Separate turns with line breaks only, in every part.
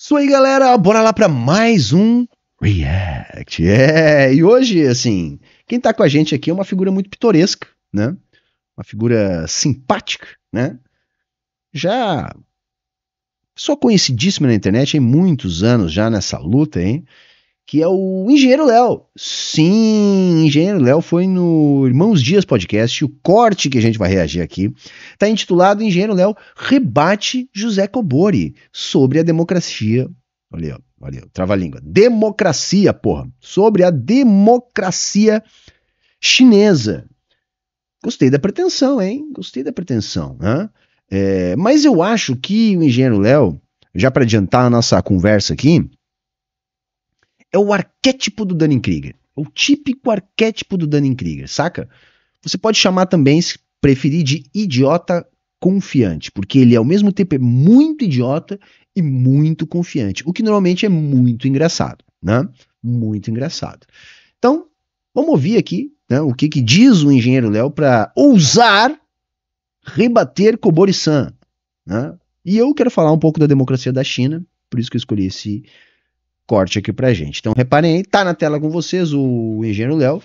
Isso aí, galera, bora lá para mais um React. E hoje, assim, quem tá com a gente aqui é uma figura muito pitoresca, né? Uma figura simpática, né? Já só conhecidíssima na internet, há muitos anos já nessa luta, hein? Que é o Engenheiro Léo. Sim, Engenheiro Léo foi no Irmãos Dias Podcast. O corte que a gente vai reagir aqui está intitulado Engenheiro Léo rebate José Cobori sobre a democracia. Olha aí, trava-língua. Democracia, porra. Sobre a democracia chinesa. Gostei da pretensão, hein? Gostei da pretensão. Né? Mas eu acho que o Engenheiro Léo, já para adiantar a nossa conversa aqui, é o arquétipo do Dunning-Kruger. O típico arquétipo do Dunning-Kruger, saca? Você pode chamar também, se preferir, de idiota confiante, porque ele ao mesmo tempo é muito idiota e muito confiante, o que normalmente é muito engraçado, né? Muito engraçado. Então, vamos ouvir aqui, né, o que diz o Engenheiro Léo para ousar rebater Cobori-san, né? E eu quero falar um pouco da democracia da China, por isso que eu escolhi esse corte aqui pra gente. Então reparem aí, tá na tela com vocês o Engenheiro Léo.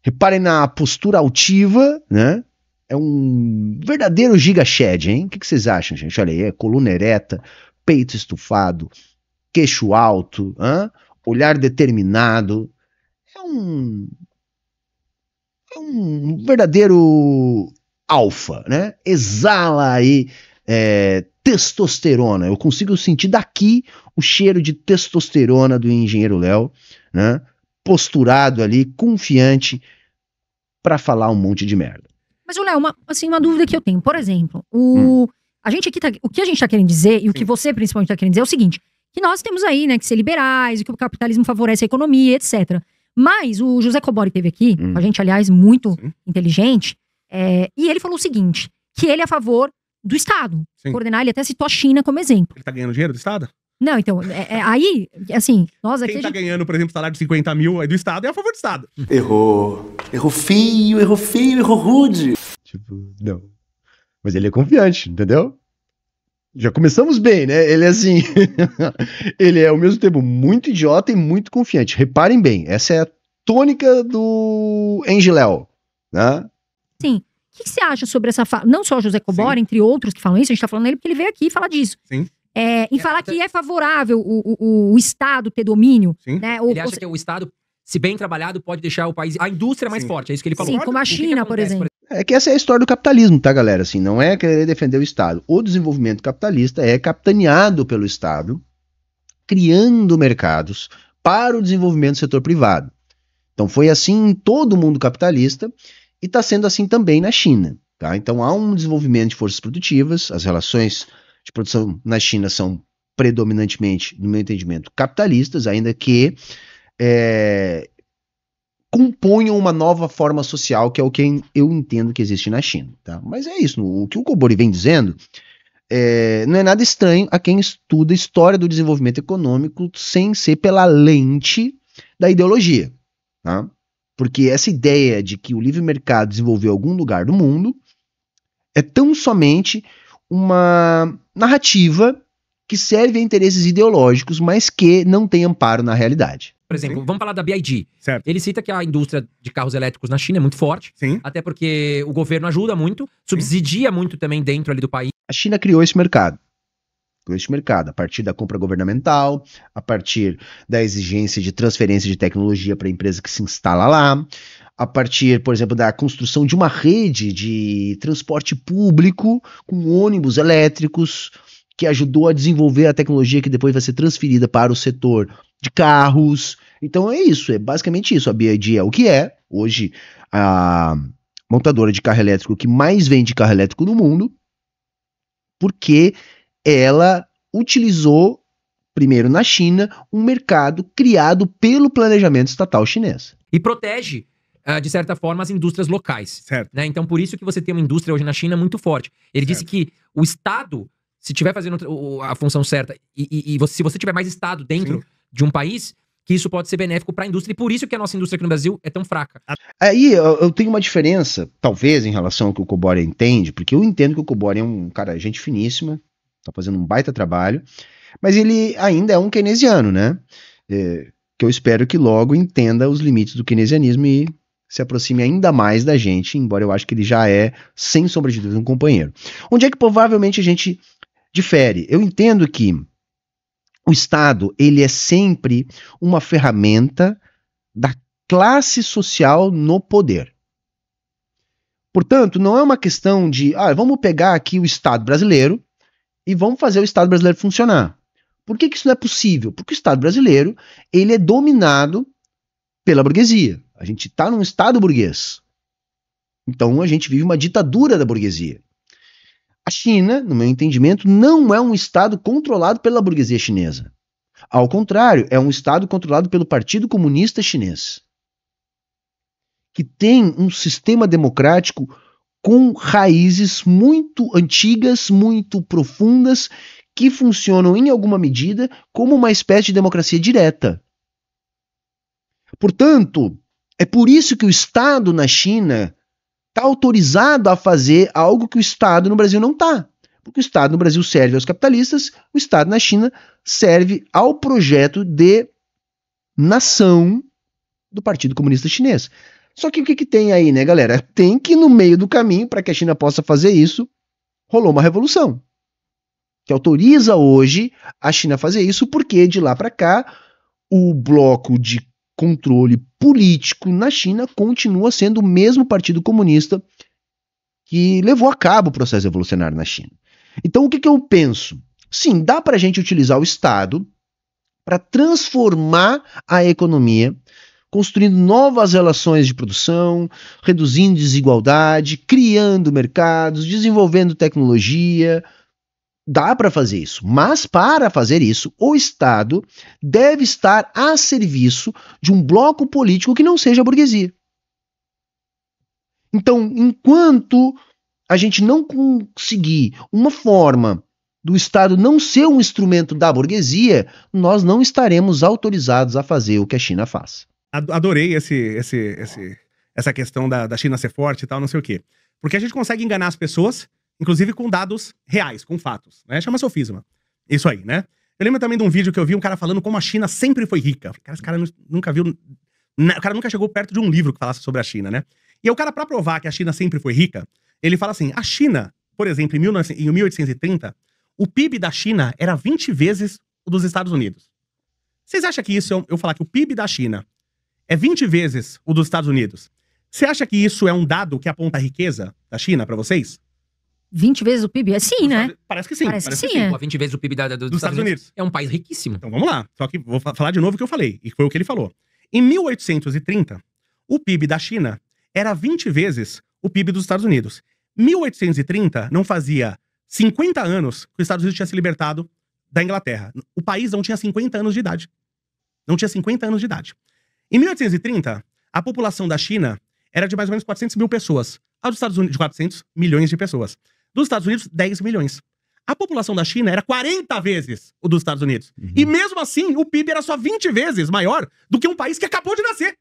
Reparem na postura altiva, né? É um verdadeiro giga shed, hein? O que vocês acham, gente? Olha aí, é coluna ereta, peito estufado, queixo alto, olhar determinado. É um verdadeiro alfa, né? Exala aí testosterona. Eu consigo sentir daqui o cheiro de testosterona do Engenheiro Léo, né? Posturado ali, confiante, para falar um monte de merda.
Mas, Léo, uma dúvida que eu tenho. Por exemplo, a gente aqui o que a gente tá querendo dizer, e o que você principalmente tá querendo dizer, é o seguinte: que nós temos aí, né, que ser liberais, e que o capitalismo favorece a economia, etc. Mas o José Cobori teve aqui, com a gente, aliás, muito inteligente, e ele falou o seguinte: que ele é a favor do Estado. Coordenar, ele até citou a China como exemplo.
Ele tá ganhando dinheiro do Estado?
Não, então, aí, assim, nós aqui...
Quem tá ganhando, por exemplo, salário de 50 mil aí do Estado é a favor do Estado.
Errou. Errou feio, errou rude.
Tipo, não. Mas ele é confiante, entendeu? Já começamos bem, né? Ele é assim... ele é, ao mesmo tempo, muito idiota e muito confiante. Reparem bem, essa é a tônica do Engenheiro, né?
Sim. O que você acha sobre essa fala? Não só o José Cobori, entre outros que falam isso, a gente tá falando dele porque ele veio aqui falar disso.
Sim.
Em falar que é favorável o Estado ter domínio.
Sim.
Né?
Ele acha que o Estado, se bem trabalhado, pode deixar o país, a indústria mais forte. É isso que ele falou.
Sim, como a China, por exemplo.
É que essa é a história do capitalismo, tá, galera? Assim, não é querer defender o Estado. O desenvolvimento capitalista é capitaneado pelo Estado, criando mercados para o desenvolvimento do setor privado. Então foi assim em todo o mundo capitalista e está sendo assim também na China. Tá? Então há um desenvolvimento de forças produtivas, as relações de produção na China são predominantemente, no meu entendimento, capitalistas, ainda que componham uma nova forma social, que é o que eu entendo que existe na China. Tá? Mas é isso, o que o Cobori vem dizendo não é nada estranho a quem estuda a história do desenvolvimento econômico sem ser pela lente da ideologia. Tá? Porque essa ideia de que o livre mercado desenvolveu algum lugar do mundo é tão somente uma narrativa que serve a interesses ideológicos, mas que não tem amparo na realidade.
Por exemplo, vamos falar da BYD.
Certo.
Ele cita que a indústria de carros elétricos na China é muito forte.
Sim.
Até porque o governo ajuda muito, subsidia muito também dentro ali do país.
A China criou esse mercado. A partir da compra governamental, a partir da exigência de transferência de tecnologia para a empresa que se instala lá, a partir, por exemplo, da construção de uma rede de transporte público com ônibus elétricos, que ajudou a desenvolver a tecnologia que depois vai ser transferida para o setor de carros. Então é isso, é basicamente isso. A BYD é o que é. Hoje, a montadora de carro elétrico que mais vende carro elétrico no mundo, porque ela utilizou, primeiro na China, um mercado criado pelo planejamento estatal chinês.
E protege, de certa forma, as indústrias locais.
Certo.
Né? Então, por isso que você tem uma indústria hoje na China muito forte. Ele disse que o Estado, se estiver fazendo a função certa, se você tiver mais Estado dentro de um país, que isso pode ser benéfico para a indústria. E por isso que a nossa indústria aqui no Brasil é tão fraca.
Aí eu tenho uma diferença, talvez, em relação ao que o Cobori entende, porque eu entendo que o Cobori é um cara, gente finíssima, tá fazendo um baita trabalho, Mas ele ainda é um keynesiano, né? Que eu espero que logo entenda os limites do keynesianismo e se aproxime ainda mais da gente, embora eu acho que ele já é, sem sombra de dúvida, um companheiro. Onde é que provavelmente a gente difere? Eu entendo que o Estado, ele é sempre uma ferramenta da classe social no poder. Portanto, não é uma questão de, vamos pegar aqui o Estado brasileiro e vamos fazer o Estado brasileiro funcionar. Por que isso não é possível? Porque o Estado brasileiro, ele é dominado pela burguesia. A gente está num Estado burguês. Então, a gente vive uma ditadura da burguesia. A China, no meu entendimento, não é um Estado controlado pela burguesia chinesa. Ao contrário, é um Estado controlado pelo Partido Comunista Chinês, que tem um sistema democrático com raízes muito antigas, muito profundas, que funcionam em alguma medida como uma espécie de democracia direta. Portanto, é por isso que o Estado na China está autorizado a fazer algo que o Estado no Brasil não está. Porque o Estado no Brasil serve aos capitalistas, o Estado na China serve ao projeto de nação do Partido Comunista Chinês. Só que o que tem aí, né, galera? Tem que no meio do caminho, para que a China possa fazer isso, rolou uma revolução que autoriza hoje a China a fazer isso, porque de lá para cá o bloco de controle político na China continua sendo o mesmo Partido Comunista que levou a cabo o processo revolucionário na China. Então o que eu penso? Sim, dá para a gente utilizar o Estado para transformar a economia, construindo novas relações de produção, reduzindo desigualdade, criando mercados, desenvolvendo tecnologia. Dá para fazer isso, mas para fazer isso, o Estado deve estar a serviço de um bloco político que não seja a burguesia. Então, enquanto a gente não conseguir uma forma do Estado não ser um instrumento da burguesia, nós não estaremos autorizados a fazer o que a China faz.
Adorei essa questão da China ser forte e tal, não sei o quê. Porque a gente consegue enganar as pessoas, inclusive com dados reais, com fatos, né? Chama sofisma. Isso aí, né? Eu lembro também de um vídeo que eu vi um cara falando como a China sempre foi rica. Cara, esse cara nunca viu... O cara nunca chegou perto de um livro que falasse sobre a China, né? E aí o cara, pra provar que a China sempre foi rica, ele fala assim, a China, por exemplo, em 1830, o PIB da China era 20 vezes o dos Estados Unidos. Vocês acham que isso, eu falar que o PIB da China é 20 vezes o dos Estados Unidos, você acha que isso é um dado que aponta a riqueza da China pra vocês?
20 vezes o PIB? É sim, né?
Parece que sim.
Parece que sim, é.
20 vezes o PIB dos
Estados Unidos.
É um país riquíssimo.
Então vamos lá. Só que vou falar de novo o que eu falei. E foi o que ele falou. Em 1830, o PIB da China era 20 vezes o PIB dos Estados Unidos. 1830 não fazia 50 anos que os Estados Unidos tinha se libertado da Inglaterra. O país não tinha 50 anos de idade. Não tinha 50 anos de idade. Em 1830, a população da China era de mais ou menos 400 mil pessoas. A dos Estados Unidos, de 400 milhões de pessoas. Dos Estados Unidos, 10 milhões. A população da China era 40 vezes o dos Estados Unidos. E mesmo assim, o PIB era só 20 vezes maior do que um país que acabou de nascer.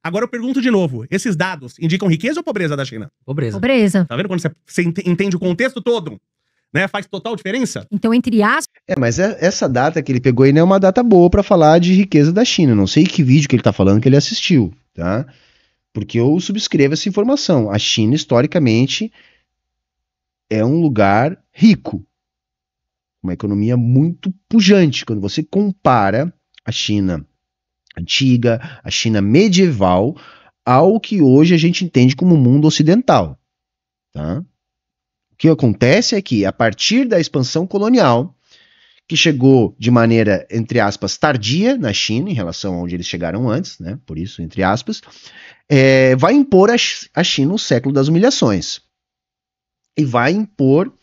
Agora eu pergunto de novo, esses dados indicam riqueza ou pobreza da China?
Pobreza.
Pobreza.
Tá vendo quando você entende o contexto todo? Né? Faz total diferença?
Então, entre aspas...
Mas essa data que ele pegou aí não é uma data boa pra falar de riqueza da China. Não sei que vídeo que ele tá falando que ele assistiu, tá? Porque eu subscrevo essa informação. A China, historicamente, é um lugar rico. Uma economia muito pujante. Quando você compara a China antiga, a China medieval, ao que hoje a gente entende como mundo ocidental. Tá? O que acontece é que, a partir da expansão colonial, que chegou de maneira, entre aspas, tardia na China, em relação a onde eles chegaram antes, né? Por isso, entre aspas, vai impor a China o século das humilhações. E vai impor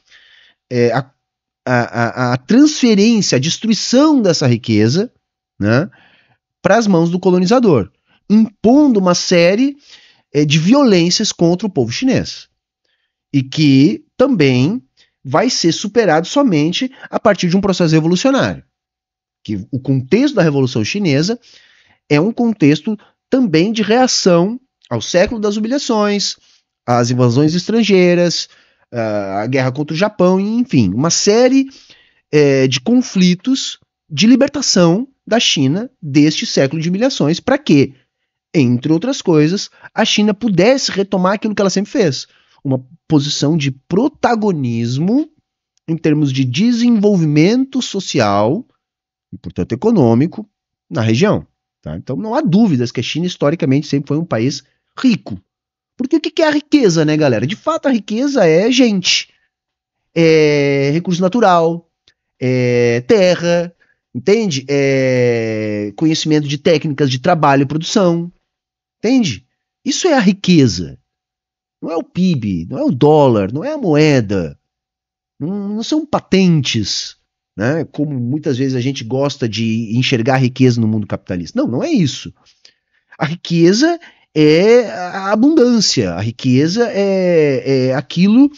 a transferência, a destruição dessa riqueza, né, para as mãos do colonizador, impondo uma série de violências contra o povo chinês. E que também vai ser superado somente a partir de um processo revolucionário. Que o contexto da Revolução Chinesa é um contexto também de reação ao século das humilhações, às invasões estrangeiras, a guerra contra o Japão, enfim, uma série de conflitos de libertação da China deste século de humilhações, para que, entre outras coisas, a China pudesse retomar aquilo que ela sempre fez, uma posição de protagonismo em termos de desenvolvimento social e, portanto, econômico na região. Tá? Então não há dúvidas que a China historicamente sempre foi um país rico. Porque o que é a riqueza, né, galera? De fato, a riqueza é gente, é recurso natural, é terra, entende? É conhecimento de técnicas de trabalho e produção, entende? Isso é a riqueza. Não é o PIB, não é o dólar, não é a moeda, não são patentes, né? Como muitas vezes a gente gosta de enxergar a riqueza no mundo capitalista. Não, não é isso. A riqueza é a abundância, a riqueza é aquilo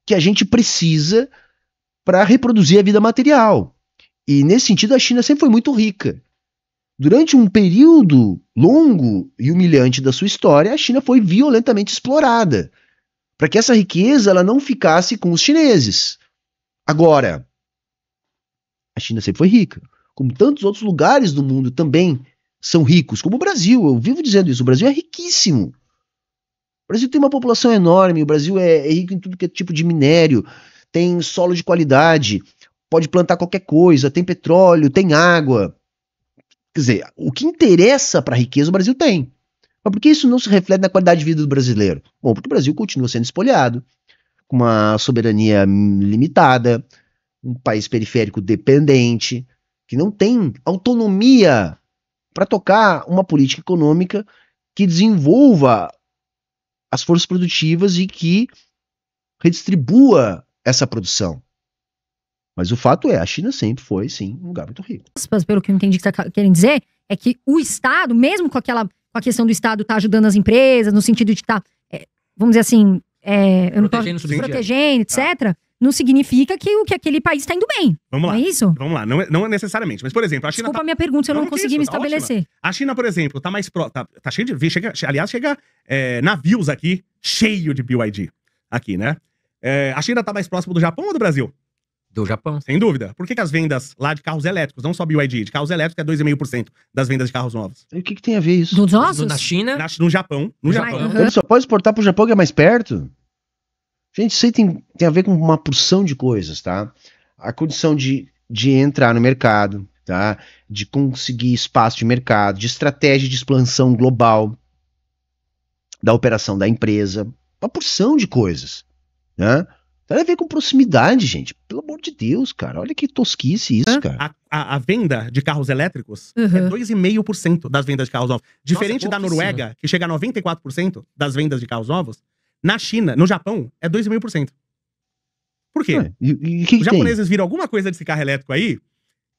que a gente precisa para reproduzir a vida material. E nesse sentido a China sempre foi muito rica. Durante um período longo e humilhante da sua história, a China foi violentamente explorada, para que essa riqueza ela não ficasse com os chineses. Agora, a China sempre foi rica, como tantos outros lugares do mundo também são ricos, como o Brasil. Eu vivo dizendo isso, o Brasil é riquíssimo. O Brasil tem uma população enorme, o Brasil é rico em tudo que é tipo de minério, tem solo de qualidade, pode plantar qualquer coisa, tem petróleo, tem água. Quer dizer, o que interessa para a riqueza o Brasil tem. Mas por que isso não se reflete na qualidade de vida do brasileiro? Bom, porque o Brasil continua sendo espoliado, com uma soberania limitada, um país periférico dependente, que não tem autonomia para tocar uma política econômica que desenvolva as forças produtivas e que redistribua essa produção. Mas o fato é, a China sempre foi, sim, um lugar muito rico.
Pelo que eu entendi que você está querendo dizer, é que o Estado, mesmo com a questão do Estado estar ajudando as empresas, no sentido de estar, vamos dizer assim, protegendo, etc., não significa que aquele país está indo bem.
Vamos lá.
Não é isso?
Vamos lá, não é necessariamente. Mas, por exemplo, a China.
Desculpa a minha pergunta, eu não consegui me estabelecer.
Ótima. A China, por exemplo, tá mais tá cheio de. Aliás, chega navios aqui, cheio de BYD. Aqui, né? A China tá mais próximo do Japão ou do Brasil?
Do Japão.
Sem dúvida. Por que as vendas lá de carros elétricos, não só BYD, de carros elétricos é 2,5% das vendas de carros novos?
E o que tem a ver isso?
Dos nossos?
Na China?
No Japão. No Japão.
Uhum.
Ele só pode exportar pro Japão, que é mais perto? Gente, isso aí tem a ver com uma porção de coisas, tá? A condição de entrar no mercado, tá? De conseguir espaço de mercado, de estratégia de expansão global da operação da empresa, uma porção de coisas, né? Tem a ver com proximidade, gente. Pelo amor de Deus, cara. Olha que tosquice isso, cara.
A venda de carros elétricos é 2,5% das vendas de carros novos. Diferente da Noruega, que chega a 94% das vendas de carros novos, na China, no Japão, é 2,5%. Por quê?
Que
os japoneses viram alguma coisa desse carro elétrico aí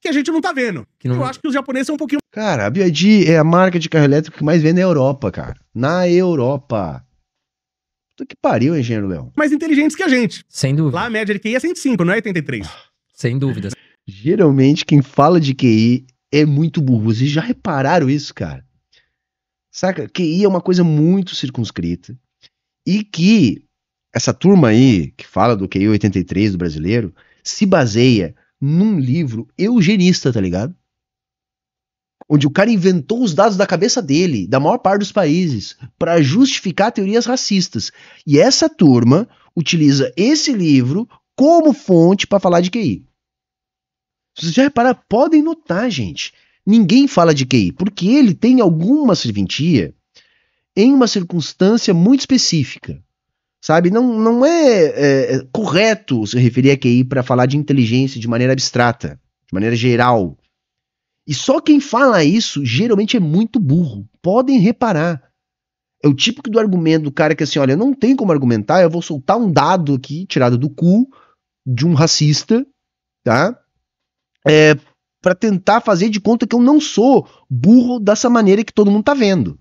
que a gente não tá vendo. Eu acho que os japoneses são um pouquinho...
Cara, a BYD é a marca de carro elétrico que mais vende na Europa, cara. Na Europa. Puta que pariu, engenheiro Léo.
Mais inteligentes que a gente.
Sem dúvida.
Lá a média de QI é 105, não é 83.
Sem dúvidas.
Geralmente quem fala de QI é muito burro. Vocês já repararam isso, cara? Saca? QI é uma coisa muito circunscrita. E que essa turma aí, que fala do QI 83 do brasileiro, se baseia num livro eugenista, tá ligado? Onde o cara inventou os dados da cabeça dele, da maior parte dos países, para justificar teorias racistas. E essa turma utiliza esse livro como fonte para falar de QI. Se vocês já repararam, podem notar, gente. Ninguém fala de QI, porque ele tem alguma serventia em uma circunstância muito específica. Sabe? Não é correto se referir a QI para falar de inteligência de maneira abstrata, de maneira geral. E só quem fala isso, geralmente é muito burro. Podem reparar. É o típico do argumento do cara que assim, olha, não tem como argumentar, eu vou soltar um dado aqui, tirado do cu, de um racista, tá? Pra tentar fazer de conta que eu não sou burro dessa maneira que todo mundo tá vendo.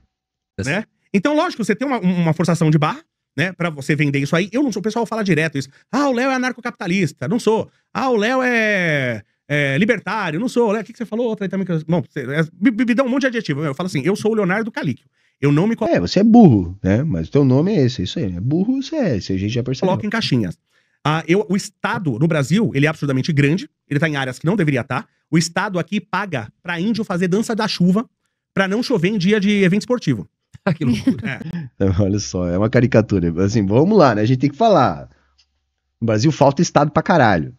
Né? Então, lógico, você tem uma forçação de barra, né, pra você vender isso aí. Eu não sou, o pessoal fala direto isso. Ah, o Léo é anarcocapitalista. Não sou. Ah, o Léo é libertário. Não sou. O que você falou? Outra aí também. Bom, me dá um monte de adjetivo. Eu falo assim, eu sou o Leonardo Calíquio. Eu não me coloco...
você é burro, né? Mas o teu nome é esse, isso aí. É burro, você é. Isso a gente já percebeu.
Coloca em caixinhas. O Estado, no Brasil, ele é absurdamente grande, ele tá em áreas que não deveria estar. O Estado aqui paga pra índio fazer dança da chuva pra não chover em dia de evento esportivo.
Que loucura.
Olha só, é uma caricatura. Assim, vamos lá, né? A gente tem que falar. No Brasil falta Estado pra caralho.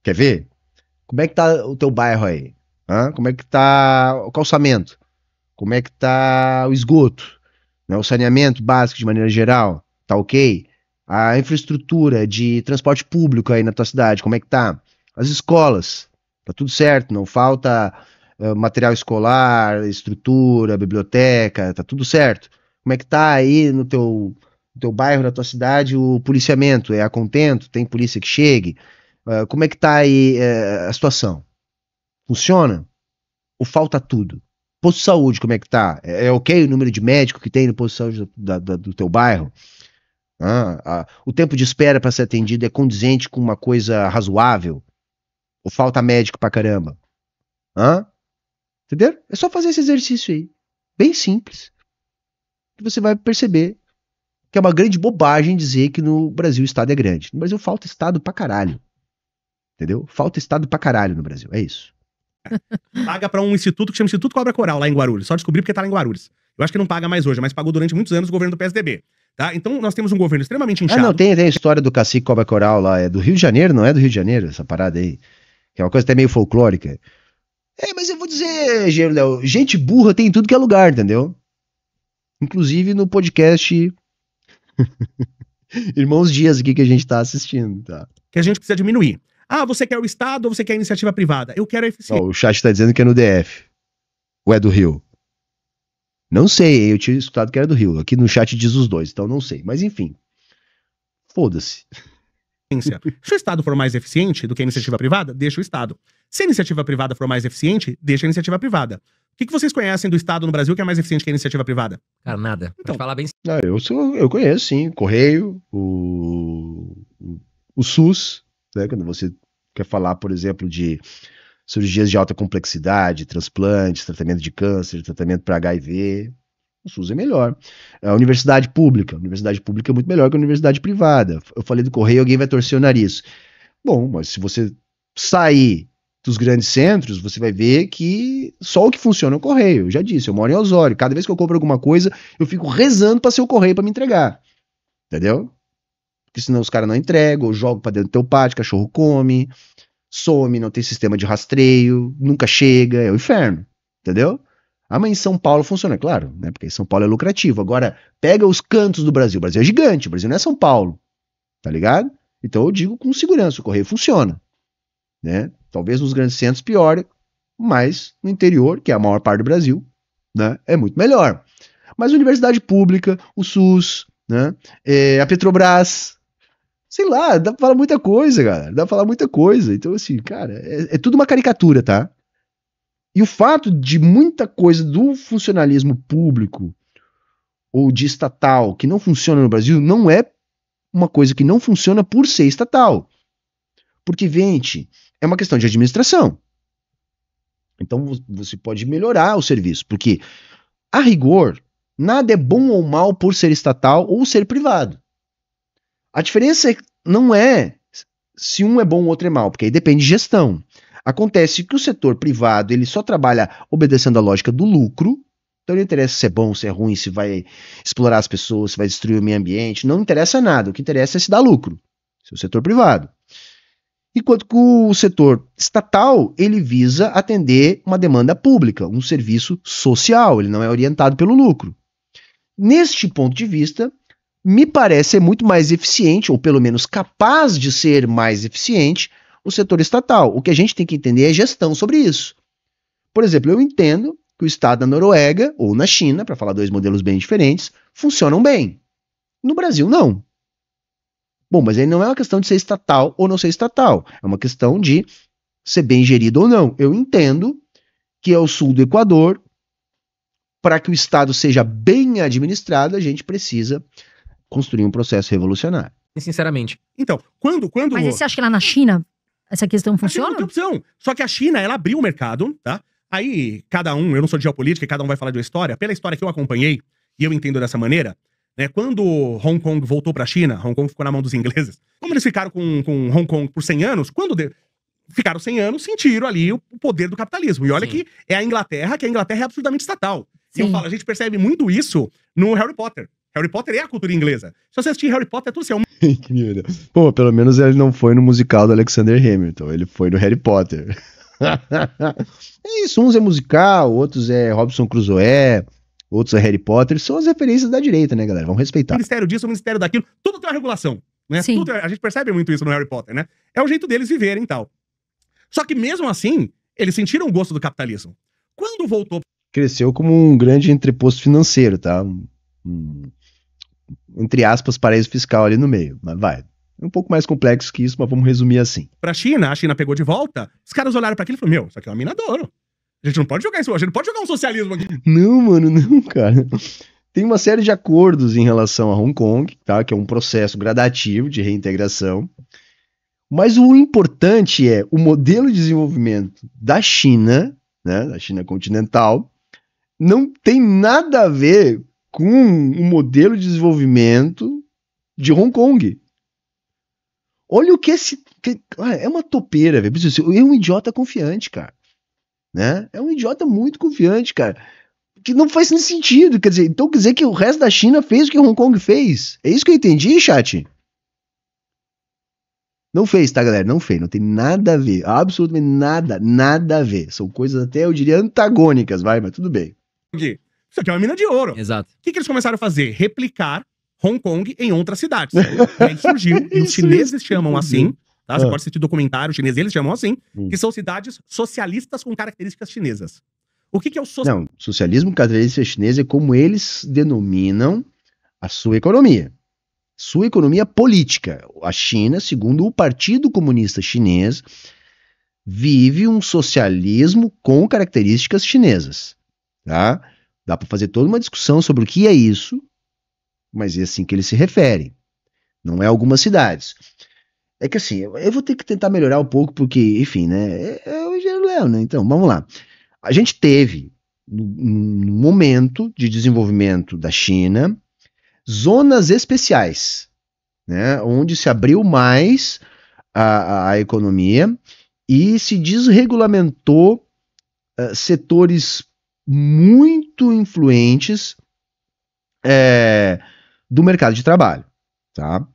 Quer ver? Como é que tá o teu bairro aí? Hã? Como é que tá o calçamento? Como é que tá o esgoto? Né? O saneamento básico de maneira geral? Tá ok? A infraestrutura de transporte público aí na tua cidade, como é que tá? As escolas, tá tudo certo? Não falta material escolar, estrutura, biblioteca, tá tudo certo? Como é que tá aí no teu bairro, na tua cidade, o policiamento? É a contento? Tem polícia que chegue? Como é que tá aí a situação? Funciona? Ou falta tudo? Posto de saúde, como é que tá? É ok o número de médico que tem no posto de saúde do teu bairro? O tempo de espera para ser atendido é condizente com uma coisa razoável? Ou falta médico pra caramba? Entendeu? É só fazer esse exercício aí. Bem simples. Que você vai perceber que é uma grande bobagem dizer que no Brasil o Estado é grande. No Brasil falta Estado pra caralho. Entendeu? Falta Estado pra caralho no Brasil. É isso.
Paga pra um instituto que chama Instituto Cobra Coral, lá em Guarulhos. Só descobri porque tá lá em Guarulhos. Eu acho que não paga mais hoje, mas pagou durante muitos anos o governo do PSDB. Tá? Então nós temos um governo extremamente inchado.
Não, tem a história do cacique Cobra Coral lá. É do Rio de Janeiro, não é do Rio de Janeiro, essa parada aí. Que é uma coisa até meio folclórica. Mas eu vou dizer, Léo, gente burra tem em tudo que é lugar, entendeu? Inclusive no podcast Irmãos Dias aqui que a gente tá assistindo, tá?
Que a gente precisa diminuir. Você quer o Estado ou você quer a iniciativa privada? Eu quero a eficiência.
O chat tá dizendo que é no DF. Ou é do Rio? Não sei, eu tinha escutado que era do Rio. Aqui no chat diz os dois, então não sei. Mas enfim. Foda-se.
Se o Estado for mais eficiente do que a iniciativa privada, deixa o Estado. Se a iniciativa privada for mais eficiente, deixa a iniciativa privada. O que vocês conhecem do Estado no Brasil que é mais eficiente que a iniciativa privada?
Cara, nada.
Então,
Pode falar bem.
Eu conheço, sim. Correio, o SUS, né? Quando você quer falar, por exemplo, de cirurgias de alta complexidade, transplantes, tratamento de câncer, tratamento para HIV, o SUS é melhor. A universidade pública é muito melhor que a universidade privada. Eu falei do Correio, alguém vai torcer o nariz. Bom, mas se você sair dos grandes centros, você vai ver que só o que funciona é o Correio. Eu já disse, eu moro em Osório. Cada vez que eu compro alguma coisa, eu fico rezando para ser o Correio para me entregar. Entendeu? Porque senão os caras não entregam, ou jogam para dentro do teu pátio, cachorro come, some, não tem sistema de rastreio, nunca chega, é o inferno. Entendeu? Mas em São Paulo funciona, claro, né? Porque São Paulo é lucrativo. Agora, pega os cantos do Brasil. O Brasil é gigante, o Brasil não é São Paulo. Tá ligado? Então eu digo com segurança, o Correio funciona. Né? Talvez nos grandes centros piore, mas no interior, que é a maior parte do Brasil, né, é muito melhor. Mas a universidade pública, o SUS, né, a Petrobras, sei lá, dá pra falar muita coisa, galera, dá pra falar muita coisa. Então assim, cara, é tudo uma caricatura, tá? E o fato de muita coisa do funcionalismo público ou de estatal que não funciona no Brasil não é uma coisa que não funciona por ser estatal. Porque, gente, é uma questão de administração. Então você pode melhorar o serviço, porque, a rigor, nada é bom ou mal por ser estatal ou ser privado. A diferença não é se um é bom ou outro é mal, porque aí depende de gestão. Acontece que o setor privado ele só trabalha obedecendo a lógica do lucro, então não interessa se é bom, se é ruim, se vai explorar as pessoas, se vai destruir o meio ambiente, não interessa nada, o que interessa é se dar lucro, se é o setor privado. Enquanto que o setor estatal, ele visa atender uma demanda pública, um serviço social, ele não é orientado pelo lucro. Neste ponto de vista, me parece ser muito mais eficiente, ou pelo menos capaz de ser mais eficiente, o setor estatal. O que a gente tem que entender é gestão sobre isso. Por exemplo, eu entendo que o Estado da Noruega, ou na China, para falar dois modelos bem diferentes, funcionam bem. No Brasil, não. Bom, mas aí não é uma questão de ser estatal ou não ser estatal. É uma questão de ser bem gerido ou não. Eu entendo que ao sul do Equador, para que o Estado seja bem administrado, a gente precisa construir um processo revolucionário.
Sinceramente.
Então, quando...
Mas você acha que lá na China essa questão funciona?
Não tem opção. Só que a China, ela abriu o mercado, tá? Aí, cada um, eu não sou de geopolítica, cada um vai falar de uma história. Pela história que eu acompanhei, e eu entendo dessa maneira, né? Quando Hong Kong voltou pra China, Hong Kong ficou na mão dos ingleses. Como eles ficaram com Hong Kong por 100 anos, ficaram 100 anos, sentiram ali o poder do capitalismo. E olha
Sim.
que a Inglaterra é absolutamente estatal. E eu
Sim.
falo, a gente percebe muito isso no Harry Potter. Harry Potter é a cultura inglesa. Se você assistir Harry Potter, é tudo assim,
Que merda. Pô, pelo menos ele não foi no musical do Alexander Hamilton, ele foi no Harry Potter. É isso, uns é musical, outros é Robinson Crusoe, outros é Harry Potter, são as referências da direita, né, galera? Vamos respeitar.
ministério disso, o ministério daquilo, tudo tem uma regulação, né?
Sim.
Tudo, a gente percebe muito isso no Harry Potter, né? É o jeito deles viverem e tal. Só que mesmo assim, eles sentiram o gosto do capitalismo. Quando voltou
Cresceu como um grande entreposto financeiro, tá? Entre aspas, paraíso fiscal ali no meio, mas vai. É um pouco mais complexo que isso, mas vamos resumir assim.
pra China, a China pegou de volta, os caras olharam pra aquilo e falaram, meu, isso aqui é uma mina de ouro. A gente não pode jogar isso, a gente não pode jogar um socialismo aqui.
Não, mano, não, cara. Tem uma série de acordos em relação a Hong Kong, tá? Que é um processo gradativo de reintegração. Mas o importante é o modelo de desenvolvimento da China, né? Da China continental, não tem nada a ver com o modelo de desenvolvimento de Hong Kong. Olha o que é uma topeira, velho. É um idiota confiante, cara. Né? É um idiota muito confiante, cara. Que não faz nem sentido. Quer dizer, então quer dizer que o resto da China fez o que Hong Kong fez. É isso que eu entendi, chat? Não fez, tá, galera? Não fez. Não tem nada a ver. Absolutamente nada a ver. São coisas até, eu diria, antagônicas, vai, mas tudo bem.
Isso aqui é uma mina de ouro.
Exato.
O que eles começaram a fazer? Replicar Hong Kong em outras cidades. E aí surgiu, e os chineses chamam assim, tá? Você pode assistir documentário chinês, eles chamam assim, que são cidades socialistas com características chinesas. O que é o socialismo?
Não, socialismo capitalista chinês é como eles denominam a sua economia. Sua economia política. A China, segundo o Partido Comunista Chinês, vive um socialismo com características chinesas. Tá? Dá para fazer toda uma discussão sobre o que é isso, mas é assim que ele se refere. Não é algumas cidades. É que assim, eu vou ter que tentar melhorar um pouco, porque, enfim, né? É o engenheiro Léo, né? Então, vamos lá. A gente teve, num momento de desenvolvimento da China, zonas especiais, né? Onde se abriu mais a economia e se desregulamentou setores muito influentes do mercado de trabalho, tá?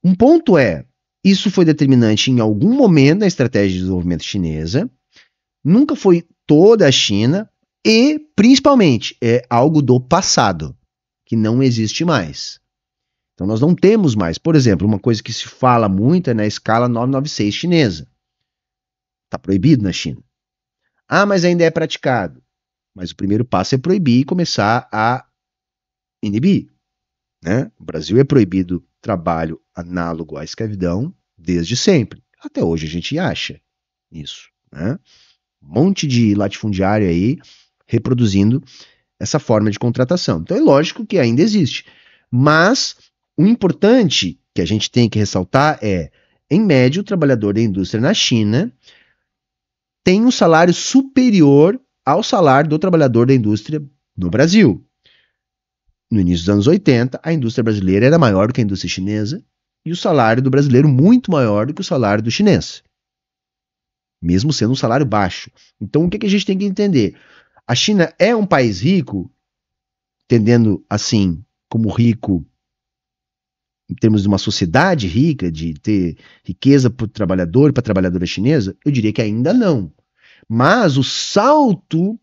Um ponto é, isso foi determinante em algum momento na estratégia de desenvolvimento chinesa, nunca foi toda a China e, principalmente, é algo do passado, que não existe mais. Então nós não temos mais, por exemplo, uma coisa que se fala muito é na escala 996 chinesa. Está proibido na China. Ah, mas ainda é praticado. Mas o primeiro passo é proibir e começar a inibir. Né? O Brasil é proibido trabalho análogo à escravidão desde sempre. Até hoje a gente acha isso. Né? Um monte de latifundiário aí reproduzindo essa forma de contratação. Então é lógico que ainda existe. Mas o importante que a gente tem que ressaltar é, em média, o trabalhador da indústria na China tem um salário superior ao salário do trabalhador da indústria no Brasil. No início dos anos 80, a indústria brasileira era maior do que a indústria chinesa e o salário do brasileiro muito maior do que o salário do chinês. Mesmo sendo um salário baixo. Então, o que a gente tem que entender? A China é um país rico, entendendo assim, como rico em termos de uma sociedade rica, de ter riqueza para o trabalhador e para a trabalhadora chinesa? Eu diria que ainda não. Mas o salto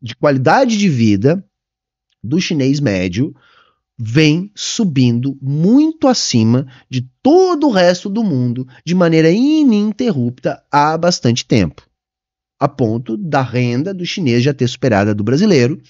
de qualidade de vida do chinês médio vem subindo muito acima de todo o resto do mundo de maneira ininterrupta há bastante tempo. A ponto da renda do chinês já ter superado a do brasileiro,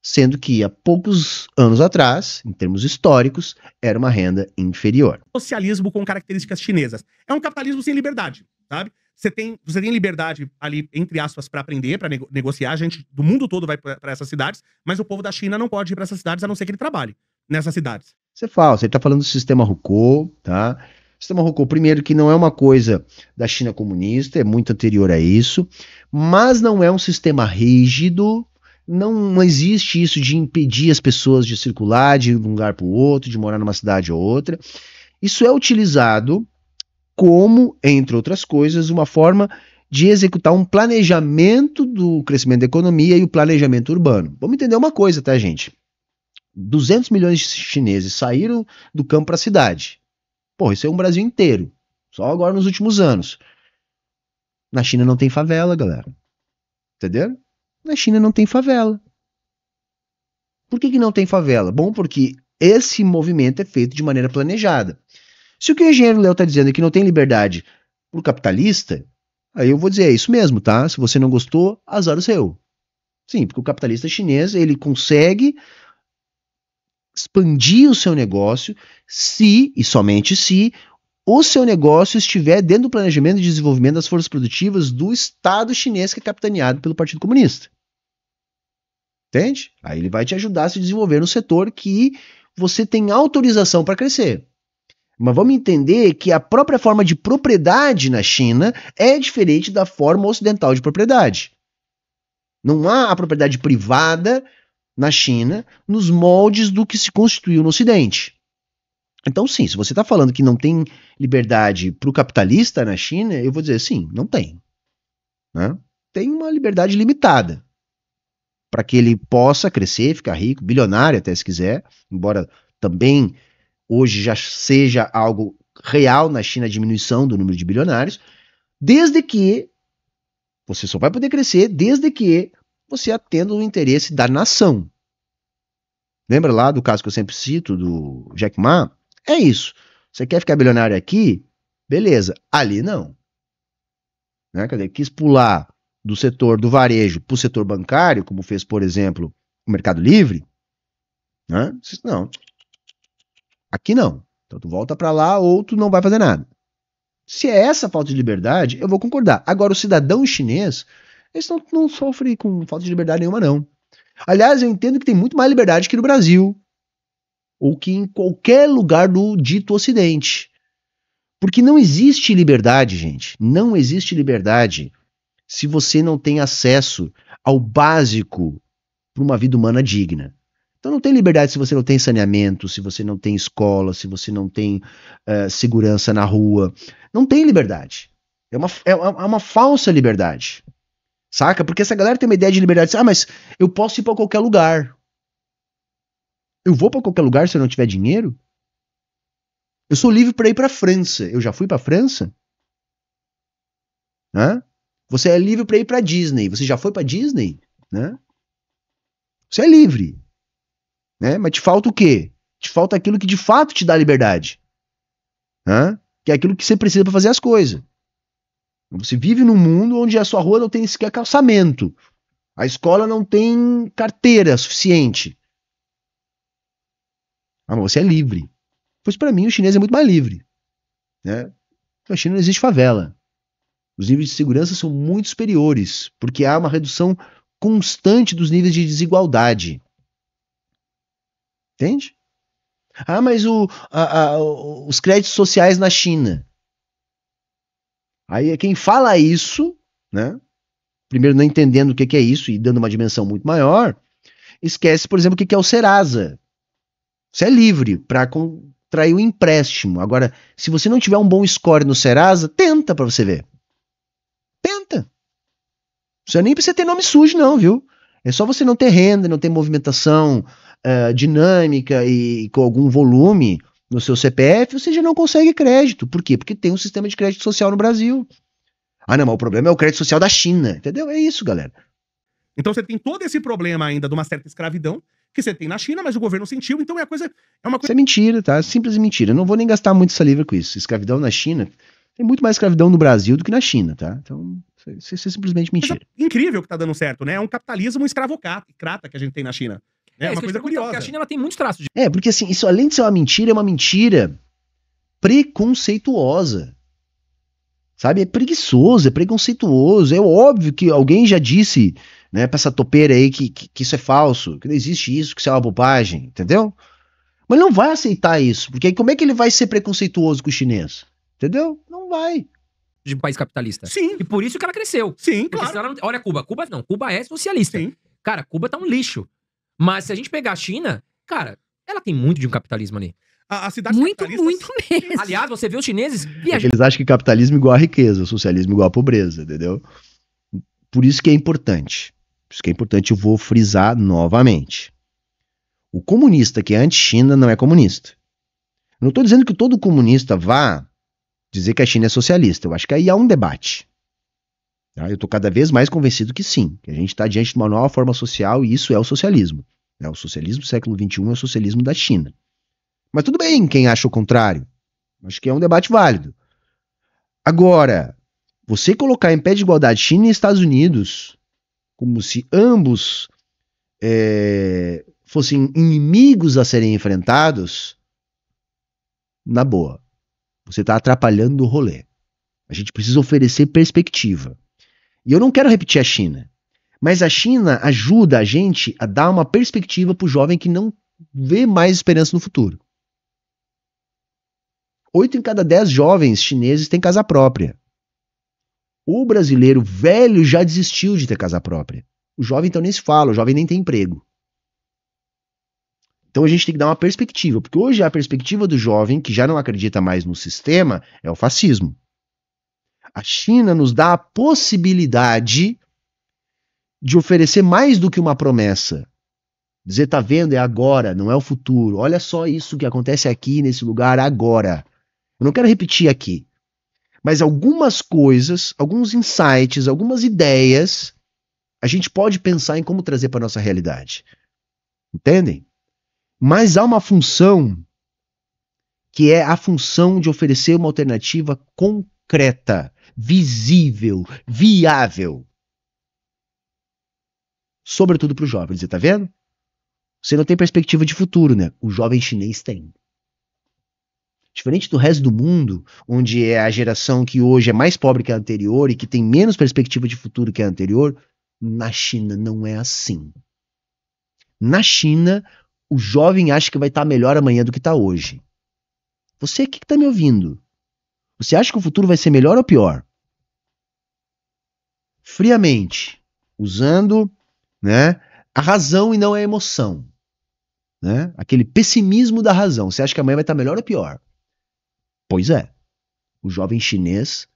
sendo que há poucos anos atrás, em termos históricos, era uma renda inferior.
Socialismo com características chinesas. É um capitalismo sem liberdade, sabe? Você tem liberdade ali, entre aspas, para aprender, para negociar. A gente do mundo todo vai para essas cidades, mas o povo da China não pode ir para essas cidades, a não ser que ele trabalhe nessas cidades.
Isso é falso. Ele está falando do sistema Hukou, tá? O sistema Hukou, primeiro, que não é uma coisa da China comunista, é muito anterior a isso, mas não é um sistema rígido. Não existe isso de impedir as pessoas de circular de um lugar para o outro, de morar numa cidade ou outra. Isso é utilizado como, entre outras coisas, uma forma de executar um planejamento do crescimento da economia e o planejamento urbano. Vamos entender uma coisa, tá, gente? 200 milhões de chineses saíram do campo para a cidade. Pô, isso é um Brasil inteiro. Só agora nos últimos anos. Na China não tem favela, galera. Entenderam? Na China não tem favela. Por que não tem favela? Bom, porque esse movimento é feito de maneira planejada. Se o que o engenheiro Léo está dizendo é que não tem liberdade pro capitalista, aí eu vou dizer, é isso mesmo, tá? Se você não gostou, azar o seu. Sim, porque o capitalista chinês, ele consegue expandir o seu negócio se, e somente se, o seu negócio estiver dentro do planejamento de desenvolvimento das forças produtivas do Estado chinês que é capitaneado pelo Partido Comunista. Entende? Aí ele vai te ajudar a se desenvolver no setor que você tem autorização para crescer. Mas vamos entender que a própria forma de propriedade na China é diferente da forma ocidental de propriedade. Não há a propriedade privada na China nos moldes do que se constituiu no Ocidente. Então, sim, se você está falando que não tem liberdade para o capitalista na China, eu vou dizer sim, não tem. Né? Tem uma liberdade limitada para que ele possa crescer, ficar rico, bilionário até se quiser, embora também hoje já seja algo real na China a diminuição do número de bilionários, desde que você só vai poder crescer desde que você atenda o interesse da nação. Lembra lá do caso que eu sempre cito do Jack Ma? É isso. Você quer ficar bilionário aqui? Beleza. Ali não. Né? Quer dizer, quis pular do setor do varejo para o setor bancário, como fez, por exemplo, o Mercado Livre. Né? Não. Aqui não. Então tu volta para lá ou tu não vai fazer nada. Se é essa falta de liberdade, eu vou concordar. Agora, o cidadão chinês, eles não sofrem com falta de liberdade nenhuma, não. Aliás, eu entendo que tem muito mais liberdade que no Brasil. Ou que em qualquer lugar do dito Ocidente. Porque não existe liberdade, gente. Não existe liberdade se você não tem acesso ao básico para uma vida humana digna. Então não tem liberdade se você não tem saneamento, se você não tem escola, se você não tem segurança na rua. Não tem liberdade. É uma falsa liberdade. Saca? Porque essa galera tem uma ideia de liberdade. Mas eu posso ir para qualquer lugar. Eu vou para qualquer lugar se eu não tiver dinheiro? Eu sou livre para ir para a França. Eu já fui para a França? Hã? Você é livre para ir para Disney. Você já foi para Disney? Né? Você é livre. Né? Mas te falta o quê? Te falta aquilo que de fato te dá liberdade. Hã? Que é aquilo que você precisa para fazer as coisas. Você vive num mundo onde a sua rua não tem sequer calçamento. A escola não tem carteira suficiente. Mas você é livre. Pois para mim o chinês é muito mais livre. Né? Na China não existe favela. Os níveis de segurança são muito superiores, porque há uma redução constante dos níveis de desigualdade. Entende? Mas os créditos sociais na China. Aí quem fala isso, né? Primeiro não entendendo o que é isso e dando uma dimensão muito maior, esquece, por exemplo, o que é o Serasa. Você é livre para contrair o empréstimo. Agora, se você não tiver um bom score no Serasa, tenta para você ver. Tenta. Você nem precisa ter nome sujo, não, viu? É só você não ter renda, não ter movimentação dinâmica e com algum volume no seu CPF, você já não consegue crédito. Por quê? Porque tem um sistema de crédito social no Brasil. Não, mas o problema é o crédito social da China. Entendeu? É isso, galera.
Então você tem todo esse problema ainda de uma certa escravidão que você tem na China, mas o governo sentiu, então é uma coisa...
Isso é mentira, tá? Simples mentira. Eu não vou nem gastar muito saliva com isso. Escravidão na China... Tem muito mais escravidão no Brasil do que na China, tá? Então, isso é simplesmente mentira.
É incrível que tá dando certo, né? É um capitalismo escravocrata que a gente tem na China. É uma coisa curiosa.
Porque a China ela tem muitos traços de...
Porque assim, isso além de ser uma mentira preconceituosa. Sabe? É preguiçoso, é preconceituoso. É óbvio que alguém já disse, né, pra essa topeira aí que isso é falso, que não existe isso, que isso é uma bobagem, entendeu? Mas ele não vai aceitar isso, porque aí como é que ele vai ser preconceituoso com o chinês? Entendeu? Não vai.
De um país capitalista.
Sim.
E por isso que ela cresceu.
Sim,
porque
claro.
Olha Cuba. Cuba é socialista.
Sim.
Cara, Cuba tá um lixo. Mas se a gente pegar a China, cara, ela tem muito de um capitalismo ali.
A cidade
Muito mesmo.
Aliás, você vê os chineses
É que
viajando.
eles acham que capitalismo é igual a riqueza, socialismo é igual a pobreza, entendeu? Por isso que é importante. Por isso que é importante, eu vou frisar novamente. O comunista que é anti-China não é comunista. Eu não estou dizendo que todo comunista vá dizer que a China é socialista. Eu acho que aí há um debate. Tá? Eu estou cada vez mais convencido que sim, que a gente está diante de uma nova forma social e isso é o socialismo. O socialismo do século XXI é o socialismo da China. Mas tudo bem quem acha o contrário. Acho que é um debate válido. Agora, você colocar em pé de igualdade China e Estados Unidos, como se ambos fossem inimigos a serem enfrentados, na boa, você está atrapalhando o rolê. A gente precisa oferecer perspectiva. E eu não quero repetir a China, mas a China ajuda a gente a dar uma perspectiva para o jovem que não vê mais esperança no futuro. 8 em cada 10 jovens chineses têm casa própria. O brasileiro velho já desistiu de ter casa própria. O jovem então nem se fala, o jovem nem tem emprego. Então a gente tem que dar uma perspectiva, porque hoje a perspectiva do jovem, que já não acredita mais no sistema, é o fascismo. A China nos dá a possibilidade de oferecer mais do que uma promessa. Dizer, tá vendo, é agora, não é o futuro. Olha só isso que acontece aqui, nesse lugar, agora. Eu não quero repetir aqui. Mas algumas coisas, alguns insights, algumas ideias, a gente pode pensar em como trazer para a nossa realidade. Entendem? Mas há uma função que é a função de oferecer uma alternativa concreta, visível, viável. Sobretudo para o jovem. Você tá vendo? Você não tem perspectiva de futuro, né? O jovem chinês tem. Diferente do resto do mundo, onde é a geração que hoje é mais pobre que a anterior e que tem menos perspectiva de futuro que a anterior, na China não é assim. Na China, o jovem acha que vai estar melhor amanhã do que está hoje. Você que está me ouvindo, você acha que o futuro vai ser melhor ou pior? Friamente, usando, né, a razão e não a emoção. Né? Aquele pessimismo da razão. Você acha que amanhã vai estar melhor ou pior? Pois é. O jovem chinês,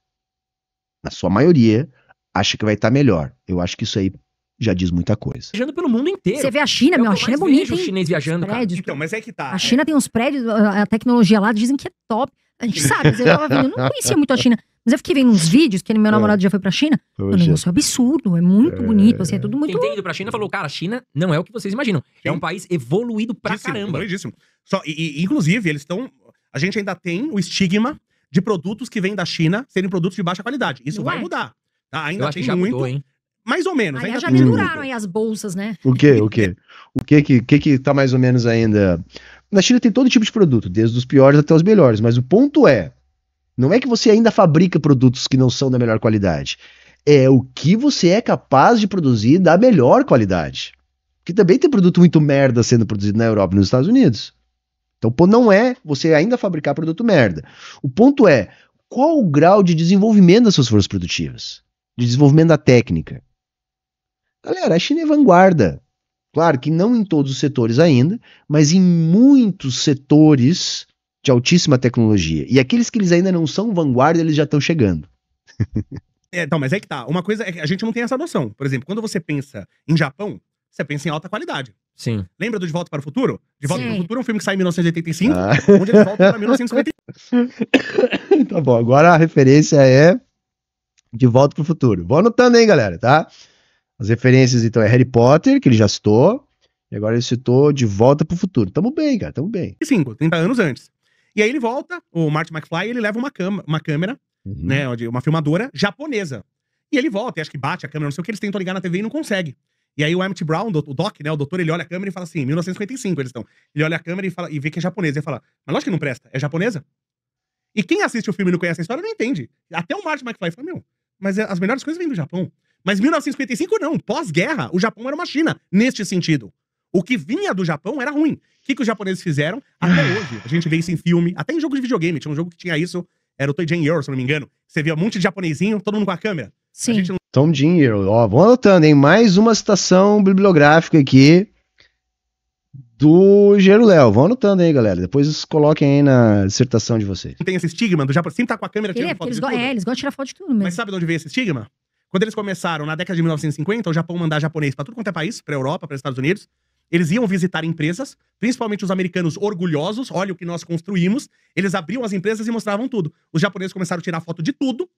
na sua maioria, acha que vai estar melhor. Eu acho que isso aí já diz muita coisa.
Viajando pelo mundo inteiro.
Você vê a China,
É o
meu, a
que eu
China é
mais
bonita,
vejo
hein?
os chineses viajando, cara.
Prédios,
Então, mas é que tá.
A China tem uns prédios, a tecnologia lá dizem que é top. A gente sabe, eu tava vendo, eu não conhecia muito a China, mas eu fiquei vendo uns vídeos, que meu namorado já foi pra China. O negócio é absurdo, é muito bonito, assim, é tudo muito...
Quem tem ido pra China falou, cara, a China não é o que vocês imaginam. É um país evoluído pra caramba.
Evoluidíssimo. Só, inclusive, eles estão... A gente ainda tem o estigma de produtos que vêm da China serem produtos de baixa qualidade. Isso
Não
vai
é?
mudar. Tá? Ainda
Eu acho
tem
que já
muito.
mudou, hein?
Mais ou menos.
Aí
ainda
já
tem muito.
misturaram aí as bolsas, né?
O quê? O que tá mais ou menos ainda... Na China tem todo tipo de produto, desde os piores até os melhores, mas o ponto é, não é que você ainda fabrica produtos que não são da melhor qualidade, é o que você é capaz de produzir da melhor qualidade. Porque também tem produto muito merda sendo produzido na Europa e nos Estados Unidos. Então, pô, não é você ainda fabricar produto merda. O ponto é, qual o grau de desenvolvimento das suas forças produtivas? De desenvolvimento da técnica? Galera, a China é vanguarda. Claro que não em todos os setores ainda, mas em muitos setores de altíssima tecnologia. E aqueles que eles ainda não são vanguarda, eles já estão chegando.
Então, mas é que tá. Uma coisa é que a gente não tem essa noção. Por exemplo, quando você pensa em Japão, você pensa em alta qualidade.
Sim.
Lembra do De Volta para o Futuro? De Volta
Sim.
para o Futuro é um filme que sai em 1985,
Ah.
onde eles voltam para 1950.
Tá bom, agora a referência é De Volta pro Futuro. Vou anotando aí, galera, tá? As referências, então, é Harry Potter, que ele já citou, e agora ele citou De Volta pro Futuro. Tamo bem, cara, tamo bem.
30 anos antes. E aí ele volta, o Marty McFly, ele leva uma câmera, né, uma filmadora japonesa. E ele volta, e acho que bate a câmera, não sei o que, eles tentam ligar na TV e não consegue. E aí o Emmett Brown, o Doc, né, o doutor, ele olha a câmera e fala assim, 1955 eles estão. Ele olha a câmera e vê que é japonesa. Ele fala, mas lógico que não presta, é japonesa? E quem assiste o filme e não conhece a história não entende. Até o Marty McFly fala, meu, mas as melhores coisas vêm do Japão. Mas 1955 não, pós-guerra, o Japão era uma China, neste sentido. O que vinha do Japão era ruim. O que os japoneses fizeram? Até hoje, a gente vê isso em filme, até em jogo de videogame, tinha um jogo que tinha isso, era o Toy Jane Earl, se não me engano. Você via um monte de japonesinho, todo mundo com a câmera.
Sim.
A gente não...
Tom Jin, ó, vamos anotando, hein? Mais uma citação bibliográfica aqui do engenheiro Léo. Vão anotando aí, galera. Depois coloquem aí na dissertação de vocês.
Não tem esse estigma do Japão, sempre tá com a câmera
Ele
tirando
porque
foto de
eles,
tudo.
eles gostam de tirar foto de tudo mesmo.
Mas sabe de onde veio esse estigma? Quando eles começaram, na década de 1950, o Japão mandar japonês pra tudo quanto é país, pra Europa, para Estados Unidos, eles iam visitar empresas, principalmente os americanos orgulhosos, olha o que nós construímos, eles abriam as empresas e mostravam tudo. Os japoneses começaram a tirar foto de tudo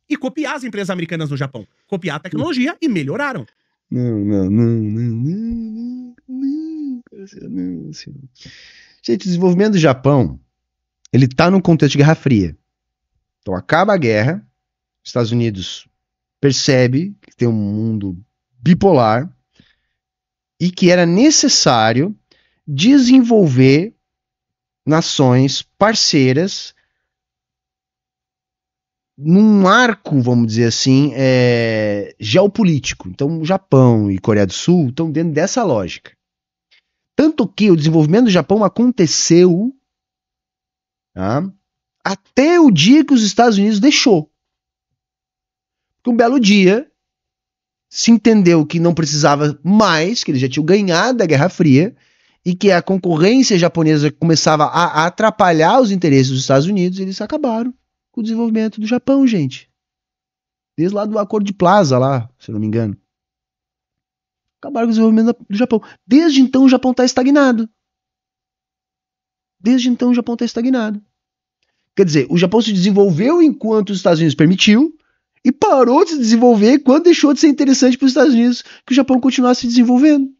e copiar as empresas americanas no Japão. Copiar a tecnologia e melhoraram.
Não. Gente, o desenvolvimento do Japão, ele tá num contexto de Guerra Fria. Então acaba a guerra, os Estados Unidos percebe que tem um mundo bipolar e que era necessário desenvolver nações parceiras num arco, vamos dizer assim, geopolítico. Então, o Japão e Coreia do Sul estão dentro dessa lógica. Tanto que o desenvolvimento do Japão aconteceu, tá, até o dia que os Estados Unidos deixou. Porque um belo dia se entendeu que não precisava mais, que eles já tinham ganhado a Guerra Fria, e que a concorrência japonesa começava a atrapalhar os interesses dos Estados Unidos, e eles acabaram com o desenvolvimento do Japão, gente. Desde lá do Acordo de Plaza, lá, se eu não me engano. Acabaram com o desenvolvimento do Japão. Desde então o Japão está estagnado. Quer dizer, o Japão se desenvolveu enquanto os Estados Unidos permitiu, e parou de se desenvolver quando deixou de ser interessante para os Estados Unidos que o Japão continuasse se desenvolvendo.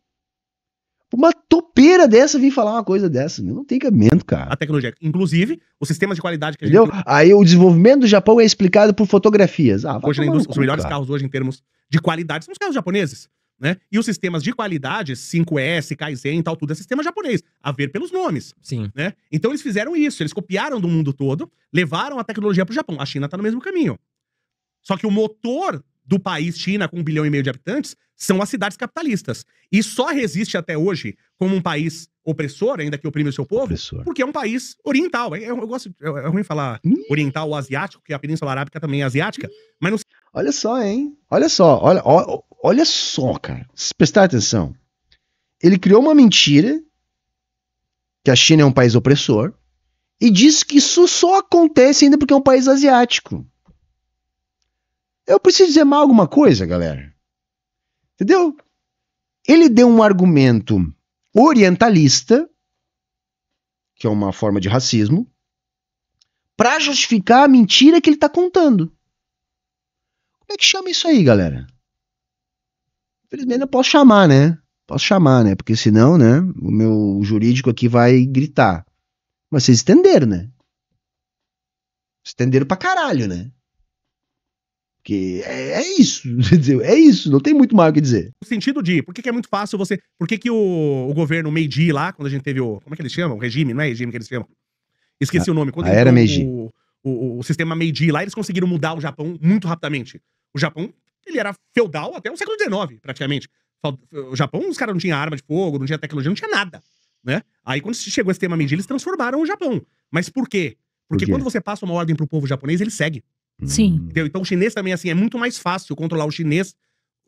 Uma topeira dessa vir falar uma coisa dessa, não tem cabimento, cara.
A tecnologia, inclusive, os sistemas de qualidade que a
Entendeu?
gente...
Aí o desenvolvimento do Japão é explicado por fotografias. Vai
Hoje na
tomar no
indústria, os
cu,
melhores
cara.
carros hoje em termos de qualidade são os carros japoneses, né? E os sistemas de qualidade, 5S, Kaizen e tal, tudo é sistema japonês, a ver pelos nomes,
Sim.
né? Então eles fizeram isso, eles copiaram do mundo todo, levaram a tecnologia pro Japão. A China tá no mesmo caminho. Só que o motor do país China, com 1,5 bilhão de habitantes, são as cidades capitalistas. E só resiste até hoje como um país opressor, ainda que oprime o seu povo,
Opressor.
porque é um país oriental. Eu gosto, é ruim falar oriental ou asiático, porque a Península Arábica também é asiática, mas não
Olha só, hein? Olha só, cara. Se prestar atenção. Ele criou uma mentira que a China é um país opressor e disse que isso só acontece ainda porque é um país asiático. Eu preciso dizer mais alguma coisa, galera. Entendeu? Ele deu um argumento orientalista, que é uma forma de racismo, para justificar a mentira que ele está contando. Como é que chama isso aí, galera? Infelizmente eu posso chamar, né? Porque senão, né, o meu jurídico aqui vai gritar. Mas vocês entenderam, né? Vocês entenderam pra caralho, né? Porque é isso, é isso, não tem muito mais o que dizer.
no sentido de, por que é muito fácil você... Por que o governo Meiji lá, quando a gente teve o... Como é que eles chamam? O regime, não é regime que eles chamam? Esqueci o nome. Quando
a era
entrou
Meiji.
o sistema Meiji lá, eles conseguiram mudar o Japão muito rapidamente. O Japão, ele era feudal até o século XIX, praticamente. O Japão, os caras não tinham arma de fogo, não tinha tecnologia, não tinha nada, né? Aí quando chegou esse sistema Meiji, eles transformaram o Japão. Mas por quê? Porque
Por quê?
quando você passa uma ordem pro povo japonês, ele segue.
Sim.
Entendeu? Então o chinês também, assim, é muito mais fácil controlar o chinês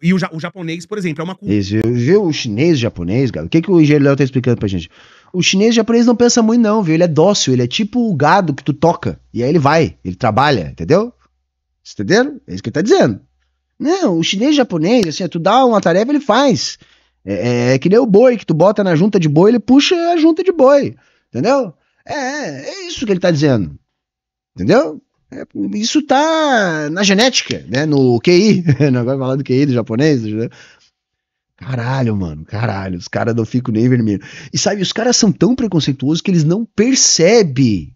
e o japonês, por exemplo, é uma cultura.
Esse, viu o chinês e o japonês, cara? O que o engenheiro Léo tá explicando pra gente? O chinês e o japonês não pensa muito não, viu? Ele é dócil, ele é tipo o gado que tu toca. E aí ele vai, ele trabalha, entendeu? Vocês entenderam? É isso que ele tá dizendo. Não, o chinês e o japonês, assim, tu dá uma tarefa, ele faz. É que nem o boi, que tu bota na junta de boi, ele puxa a junta de boi. Entendeu? É isso que ele tá dizendo. Entendeu? Isso tá na genética, né? No QI. Agora vai falar do QI do japonês. Caralho, mano. Caralho. Os caras não ficam nem vermelhos. E sabe, os caras são tão preconceituosos que eles não percebem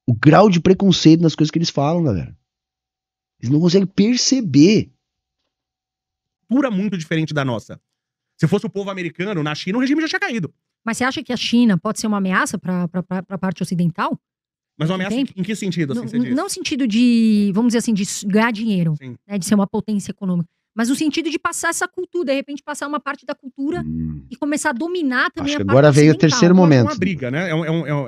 o grau de preconceito nas coisas que eles falam, galera. Eles não conseguem perceber.
Muito diferente da nossa. Se fosse o povo americano, na China o regime já tinha caído.
Mas você acha que a China pode ser uma ameaça para a parte ocidental?
Mas uma ameaça
Tempo?
em que sentido, assim,
Não,
você diz?
não no sentido de, vamos dizer assim, de ganhar dinheiro,
Sim.
né, de ser uma potência econômica, mas no sentido de passar essa cultura, de repente passar uma parte da cultura e começar a dominar também
Acho
a
que
parte
agora veio o
ocidental.
terceiro
É
momento.
uma briga, né?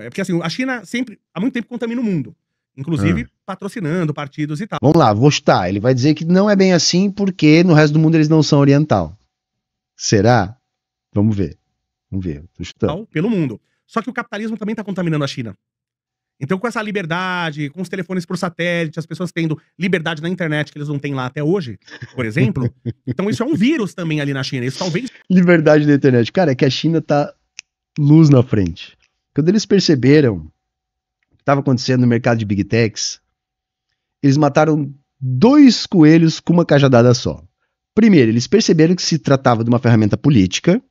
Porque assim, a China sempre, há muito tempo, contamina o mundo. Inclusive patrocinando partidos e tal.
Vamos lá, vou chutar. Ele vai dizer que não é bem assim porque no resto do mundo eles não são oriental. Será? Vamos ver. Vamos ver, tô chutando.
pelo mundo. Só que o capitalismo também está contaminando a China. Então, com essa liberdade, com os telefones por satélite, as pessoas tendo liberdade na internet que eles não têm lá até hoje, por exemplo. Então, isso é um vírus também ali na China. Isso talvez.
Liberdade da internet. Cara, é que a China tá luz na frente. Quando eles perceberam o que estava acontecendo no mercado de Big Techs, eles mataram 2 coelhos com uma cajadada só. Primeiro, eles perceberam que se tratava de uma ferramenta política,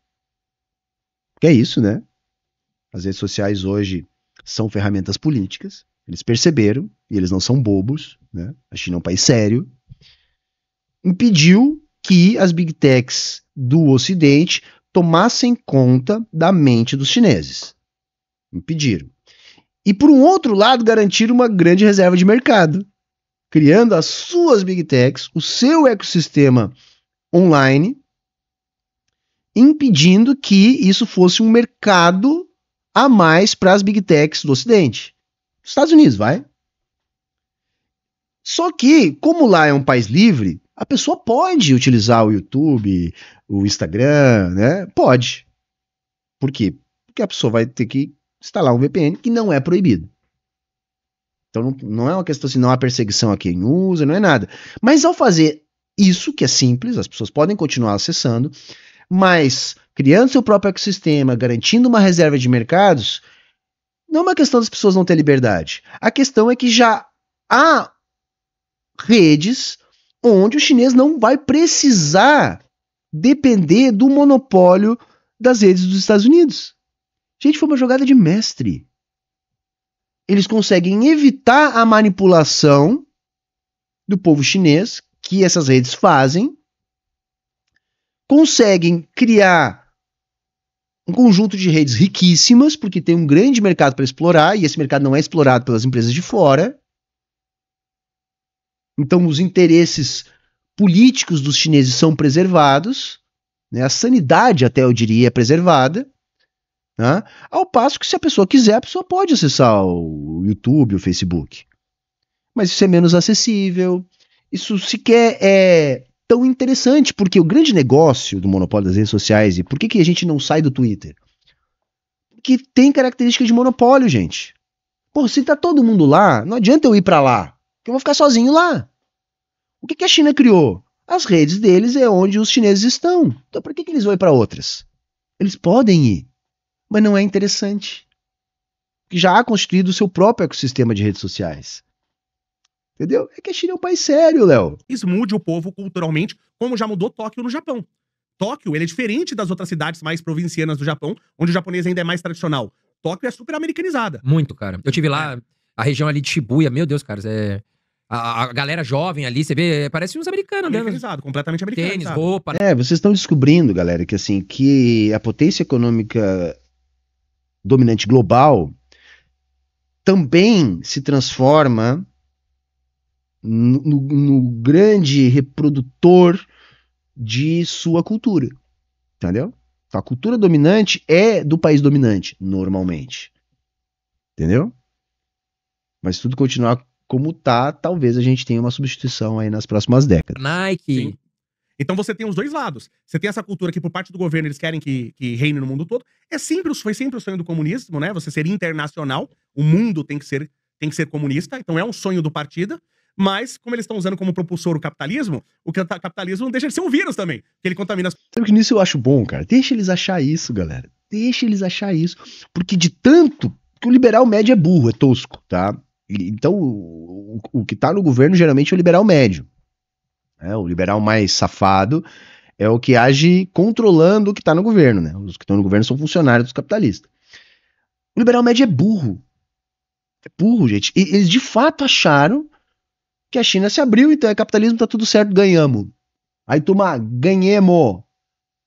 que é isso, né? As redes sociais hoje são ferramentas políticas, eles perceberam, e eles não são bobos, né? A China é um país sério. Impediu que as Big Techs do Ocidente tomassem conta da mente dos chineses. Impediram. E por um outro lado, garantiram uma grande reserva de mercado, criando as suas Big Techs, o seu ecossistema online, impedindo que isso fosse um mercado a mais para as Big Techs do Ocidente. Estados Unidos, vai. Só que, como lá é um país livre, a pessoa pode utilizar o YouTube, o Instagram, né? Pode. Por quê? Porque a pessoa vai ter que instalar um VPN que não é proibido. Então não é uma questão assim, não há perseguição a quem usa, não é nada. Mas ao fazer isso, que é simples, as pessoas podem continuar acessando, mas criando seu próprio ecossistema, garantindo uma reserva de mercados, não é uma questão das pessoas não terem liberdade. A questão é que já há redes onde o chinês não vai precisar depender do monopólio das redes dos Estados Unidos. Gente, foi uma jogada de mestre. Eles conseguem evitar a manipulação do povo chinês que essas redes fazem, conseguem criar um conjunto de redes riquíssimas, porque tem um grande mercado para explorar, e esse mercado não é explorado pelas empresas de fora. Então os interesses políticos dos chineses são preservados, né? A sanidade, até eu diria, é preservada. Né? Ao passo que, se a pessoa quiser, a pessoa pode acessar o YouTube, o Facebook. Mas isso é menos acessível. Isso sequer é tão interessante, porque o grande negócio do monopólio das redes sociais, e por que a gente não sai do Twitter? Porque tem característica de monopólio, gente. Pô, se tá todo mundo lá, não adianta eu ir pra lá, porque eu vou ficar sozinho lá. O que a China criou? As redes deles é onde os chineses estão. Então por que eles vão ir pra outras? Eles podem ir, mas não é interessante. Porque já há constituído o seu próprio ecossistema de redes sociais. Entendeu? É que a China é um país sério, Léo.
Isso mude o povo culturalmente, como já mudou Tóquio no Japão. Tóquio, ele é diferente das outras cidades mais provincianas do Japão, onde o japonês ainda é mais tradicional. Tóquio é super americanizada.
Muito, cara. Eu tive lá, a região ali de Shibuya, meu Deus, cara, a galera jovem ali, você vê, parece uns americanos, né?
Americanizado, completamente americanizado.
Tênis, roupa.
Vocês estão descobrindo, galera, que assim, que a potência econômica dominante global também se transforma no grande reprodutor de sua cultura, entendeu? A cultura dominante é do país dominante, normalmente, entendeu? Mas se tudo continuar como tá, talvez a gente tenha uma substituição aí nas próximas décadas.
Nike.
Sim. Então você tem os dois lados. Você tem essa cultura que, por parte do governo, eles querem que reine no mundo todo. Foi sempre o sonho do comunismo, né? Você ser internacional. O mundo tem que ser comunista. Então é um sonho do partido. Mas, como eles estão usando como propulsor o capitalismo não deixa de ser um vírus também. Que ele contamina as...
Sabe que nisso eu acho bom, cara? Deixa eles achar isso, galera. Deixa eles achar isso. Porque de tanto que o liberal médio é burro, é tosco, tá? Então, o que tá no governo geralmente é o liberal médio. O liberal mais safado é o que age controlando o que tá no governo, né? Os que estão no governo são funcionários dos capitalistas. O liberal médio é burro. É burro, gente. E eles de fato acharam que a China se abriu, então é capitalismo, tá tudo certo, ganhamos. Aí, turma, ganhemos.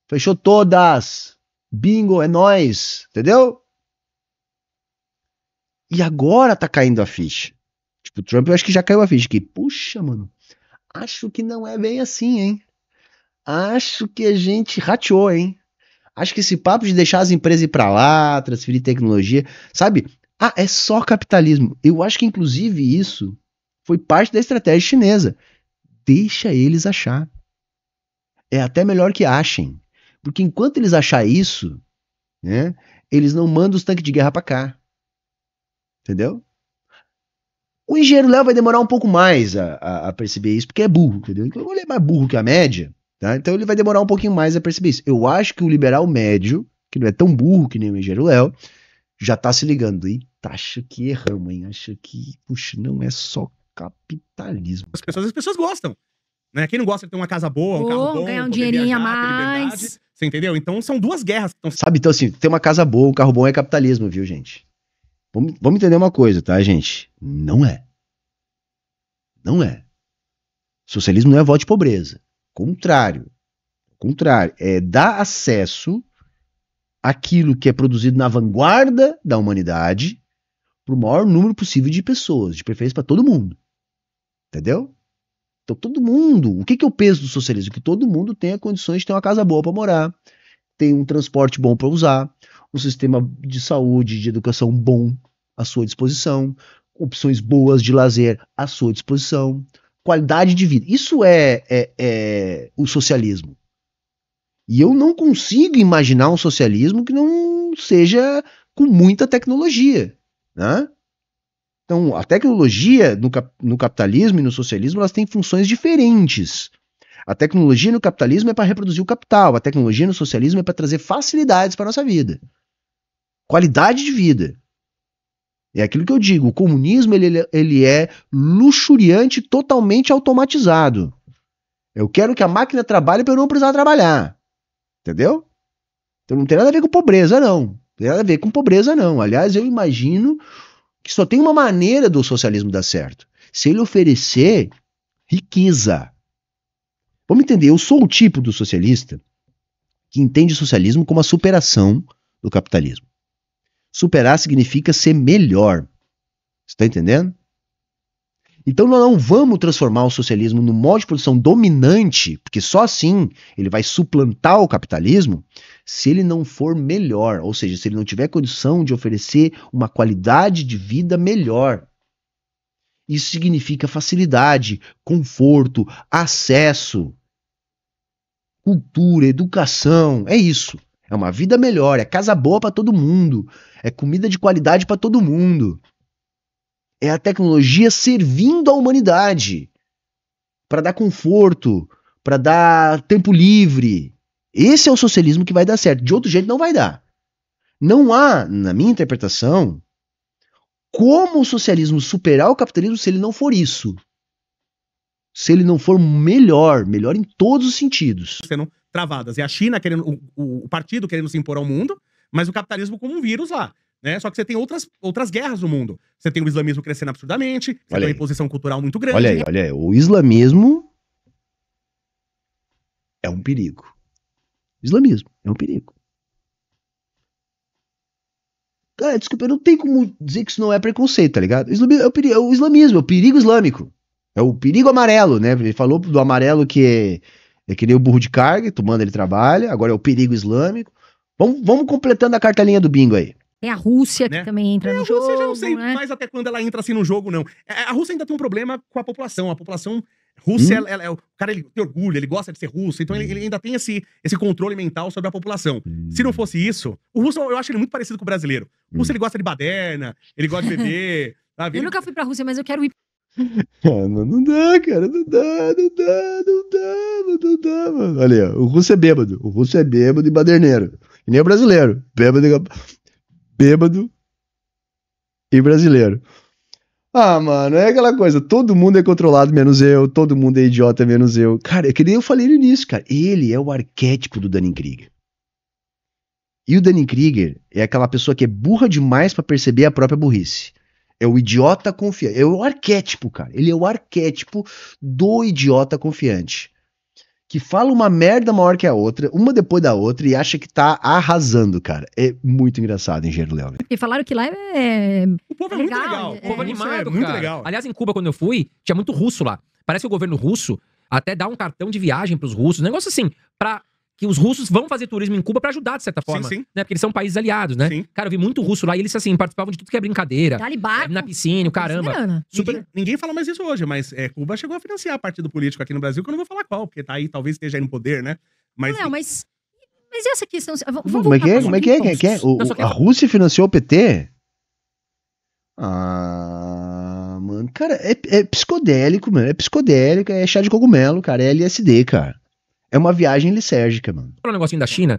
Fechou todas. Bingo, é nóis. Entendeu? E agora tá caindo a ficha. Tipo, o Trump eu acho que já caiu a ficha. Que, puxa, mano, acho que não é bem assim, hein? Acho que a gente rateou, hein? Acho que esse papo de deixar as empresas ir pra lá, transferir tecnologia, sabe? É só capitalismo. Eu acho que, inclusive, isso foi parte da estratégia chinesa. Deixa eles achar. É até melhor que achem. Porque enquanto eles acharem isso, né? Eles não mandam os tanques de guerra pra cá. Entendeu? O engenheiro Léo vai demorar um pouco mais a perceber isso, porque é burro, entendeu? Então, ele é mais burro que a média, tá? Então ele vai demorar um pouquinho mais a perceber isso. Eu acho que o liberal médio, que não é tão burro que nem o engenheiro Léo, já tá se ligando. Eita, acho que erramos, hein? Acho que, puxa, não é só capitalismo.
As pessoas gostam. Né? Quem não gosta de ter uma casa boa, um carro bom,
ganhar um
poder
dinheirinho a
viajar, ter liberdade,
mais.
você entendeu? Então são duas guerras.
Sabe, então assim, ter uma casa boa, um carro bom é capitalismo, viu, gente? Vamos entender uma coisa, tá, gente? Não é. Não é. Socialismo não é voto de pobreza. Contrário. Contrário. É dar acesso àquilo que é produzido na vanguarda da humanidade para o maior número possível de pessoas, de preferência para todo mundo. Entendeu? Então todo mundo, o que é o peso do socialismo? Que todo mundo tenha condições de ter uma casa boa para morar, tem um transporte bom para usar, um sistema de saúde, de educação bom à sua disposição, opções boas de lazer à sua disposição, qualidade de vida. Isso é o socialismo. E eu não consigo imaginar um socialismo que não seja com muita tecnologia, né? Então, a tecnologia no capitalismo e no socialismo, elas têm funções diferentes. A tecnologia no capitalismo é para reproduzir o capital, a tecnologia no socialismo é para trazer facilidades para a nossa vida. Qualidade de vida. É aquilo que eu digo, o comunismo ele é luxuriante, totalmente automatizado. Eu quero que a máquina trabalhe para eu não precisar trabalhar. Entendeu? Então não tem nada a ver com pobreza, não. Não tem nada a ver com pobreza, não. Aliás, eu imagino que só tem uma maneira do socialismo dar certo. Se ele oferecer riqueza. Vamos entender, eu sou o tipo do socialista que entende o socialismo como a superação do capitalismo. Superar significa ser melhor. Você está entendendo? Então nós não vamos transformar o socialismo num modo de produção dominante, porque só assim ele vai suplantar o capitalismo, se ele não for melhor, ou seja, se ele não tiver condição de oferecer uma qualidade de vida melhor. Isso significa facilidade, conforto, acesso, cultura, educação, é isso. É uma vida melhor, é casa boa para todo mundo, é comida de qualidade para todo mundo. É a tecnologia servindo a humanidade para dar conforto, para dar tempo livre. Esse é o socialismo que vai dar certo. De outro jeito não vai dar. Não há, na minha interpretação, como o socialismo superar o capitalismo se ele não for isso. Se ele não for melhor em todos os sentidos.
Sendo travadas. É a China querendo, o partido querendo se impor ao mundo, mas o capitalismo como um vírus lá. Né? Só que você tem outras guerras no mundo. Você tem o islamismo crescendo absurdamente, você tem uma imposição cultural muito grande.
Olha aí. O islamismo é um perigo. O islamismo é um perigo. Cara, desculpa, eu não tenho como dizer que isso não é preconceito, tá ligado? O islamismo, é o perigo islâmico. É o perigo amarelo, né? Ele falou do amarelo que é que nem o burro de carga, tu manda ele trabalha, agora é o perigo islâmico. Vamos completando a cartelinha do bingo aí.
Tem a Rússia, que também entra no jogo. A Rússia já
não sei mais até quando ela entra assim no jogo, não. A Rússia ainda tem um problema com a população. A população russa, o cara ele tem orgulho, ele gosta de ser russo, então ele ainda tem esse controle mental sobre a população. Se não fosse isso, o russo eu acho ele muito parecido com o brasileiro. O russo ele gosta de baderna, ele gosta de beber. Sabe?
Eu nunca fui pra Rússia, mas eu quero ir.
Não dá, cara, não dá, mano. Olha aí, ó, o russo é bêbado e baderneiro. E nem o brasileiro, bêbado e brasileiro. Ah, mano, é aquela coisa, todo mundo é controlado menos eu, todo mundo é idiota menos eu. Cara, é que nem eu falei no início, cara, ele é o arquétipo do Dunning-Kruger. E o Dunning-Kruger é aquela pessoa que é burra demais pra perceber a própria burrice. É o idiota confiante, é o arquétipo, cara, ele é o arquétipo do idiota confiante. Que fala uma merda maior que a outra, uma depois da outra, e acha que tá arrasando, cara. É muito engraçado, Engenheiro Léo.
Porque falaram que lá é...
O povo é muito legal.
O povo animado,
muito
cara.
legal.
Aliás, em Cuba, quando eu fui, tinha muito russo lá. Parece que o governo russo até dá um cartão de viagem pros russos. Um negócio assim, pra que os russos vão fazer turismo em Cuba pra ajudar, de certa forma.
Sim.
Né? Porque eles são países aliados, né?
Sim.
Cara, eu vi muito russo lá e eles, assim, participavam de tudo que é brincadeira.
Na
piscina, o caramba.
Ninguém fala mais isso hoje, mas Cuba chegou a financiar partido político aqui no Brasil, que eu não vou falar qual, porque tá aí, talvez esteja aí no poder, né?
Não, mas Mas essa questão. Vamos
Como é que é?
voltar
Como é que é?
para os
Quem é?
pontos.
só que-
A Rússia financiou o PT? Ah, mano, cara, é psicodélico, mano. É psicodélico, é chá de cogumelo, cara. É LSD, cara. É uma viagem lisérgica, mano.
Falar um negocinho da China,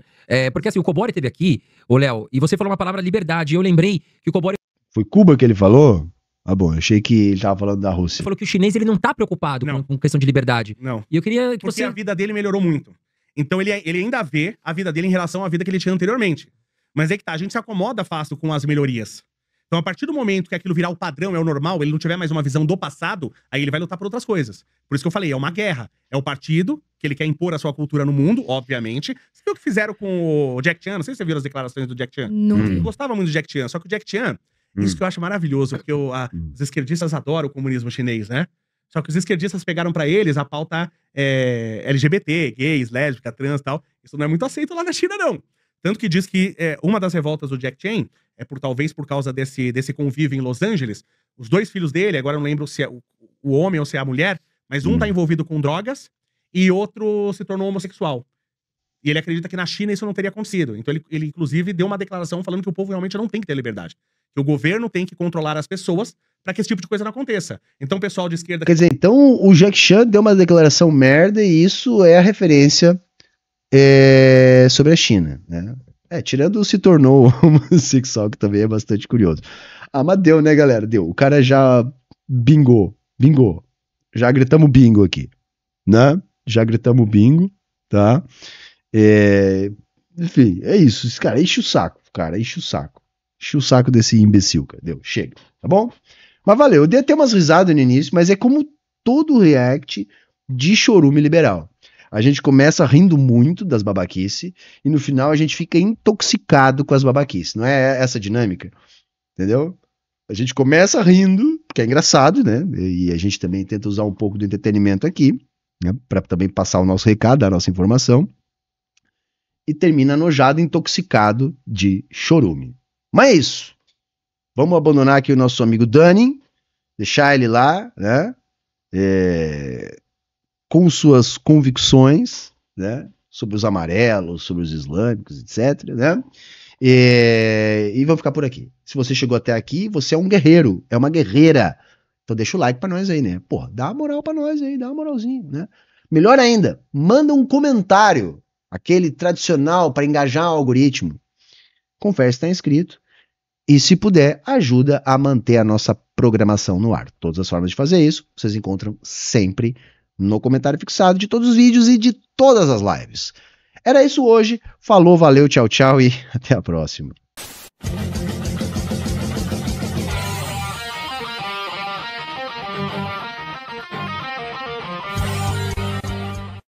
porque assim, o Cobori esteve aqui, ô Léo, e você falou uma palavra liberdade, e eu lembrei que o Cobori
Foi Cuba que ele falou? Ah, bom, eu achei que ele tava falando da Rússia.
falou que o chinês ele não tá preocupado
Não.
com questão de liberdade.
Não.
E eu queria que
Porque
você...
a vida dele melhorou muito. Então ele ainda vê a vida dele em relação à vida que ele tinha anteriormente. Mas é que tá, a gente se acomoda fácil com as melhorias. Então, a partir do momento que aquilo virar o padrão, é o normal, ele não tiver mais uma visão do passado, aí ele vai lutar por outras coisas. Por isso que eu falei, é uma guerra. É o partido que ele quer impor a sua cultura no mundo, obviamente. Você viu o que fizeram com o Jack Chan? Não sei se você viu as declarações do Jack Chan.
Não vi.
Eu gostava muito do Jack Chan, só que o Jack Chan, isso que eu acho maravilhoso, porque os esquerdistas adoram o comunismo chinês, né? Só que os esquerdistas pegaram pra eles a pauta LGBT, gays, lésbica, trans e tal. Isso não é muito aceito lá na China, não. Tanto que diz que uma das revoltas do Jack Chan talvez por causa desse convívio em Los Angeles. Os dois filhos dele, agora eu não lembro se é o homem ou se é a mulher, mas um tá envolvido com drogas e outro se tornou homossexual. E ele acredita que na China isso não teria acontecido. Então ele inclusive, deu uma declaração falando que o povo realmente não tem que ter liberdade. Que o governo tem que controlar as pessoas para que esse tipo de coisa não aconteça. Então o pessoal de esquerda...
Quer dizer, então o Jack Chan deu uma declaração merda e isso é a referência sobre a China, né? Tirando se tornou homossexual, que também é bastante curioso. Ah, mas deu, né, galera? Deu. O cara já bingou. Já gritamos bingo aqui, né? Já gritamos bingo, tá? Enfim, é isso. Esse cara enche o saco, cara. Enche o saco. Enche o saco desse imbecil, cara. Deu, chega, tá bom? Mas valeu. Eu dei até umas risadas no início, mas é como todo react de chorume liberal. A gente começa rindo muito das babaquice e no final a gente fica intoxicado com as babaquice. Não é essa a dinâmica? Entendeu? A gente começa rindo, porque é engraçado, né? E a gente também tenta usar um pouco do entretenimento aqui, né? Para também passar o nosso recado, a nossa informação. E termina enojado, intoxicado de chorume. Mas é isso. Vamos abandonar aqui o nosso amigo Dani, deixar ele lá, né? Com suas convicções, né, sobre os amarelos, sobre os islâmicos, etc, né, e vamos ficar por aqui. Se você chegou até aqui, você é um guerreiro, é uma guerreira, então deixa o like pra nós aí, né, porra, dá uma moral pra nós aí, dá uma moralzinha, né, melhor ainda, manda um comentário, aquele tradicional para engajar o algoritmo, confere se tá inscrito, e se puder, ajuda a manter a nossa programação no ar. Todas as formas de fazer isso, vocês encontram sempre no comentário fixado de todos os vídeos e de todas as lives. Era isso hoje. Falou, valeu, tchau, tchau e até a próxima.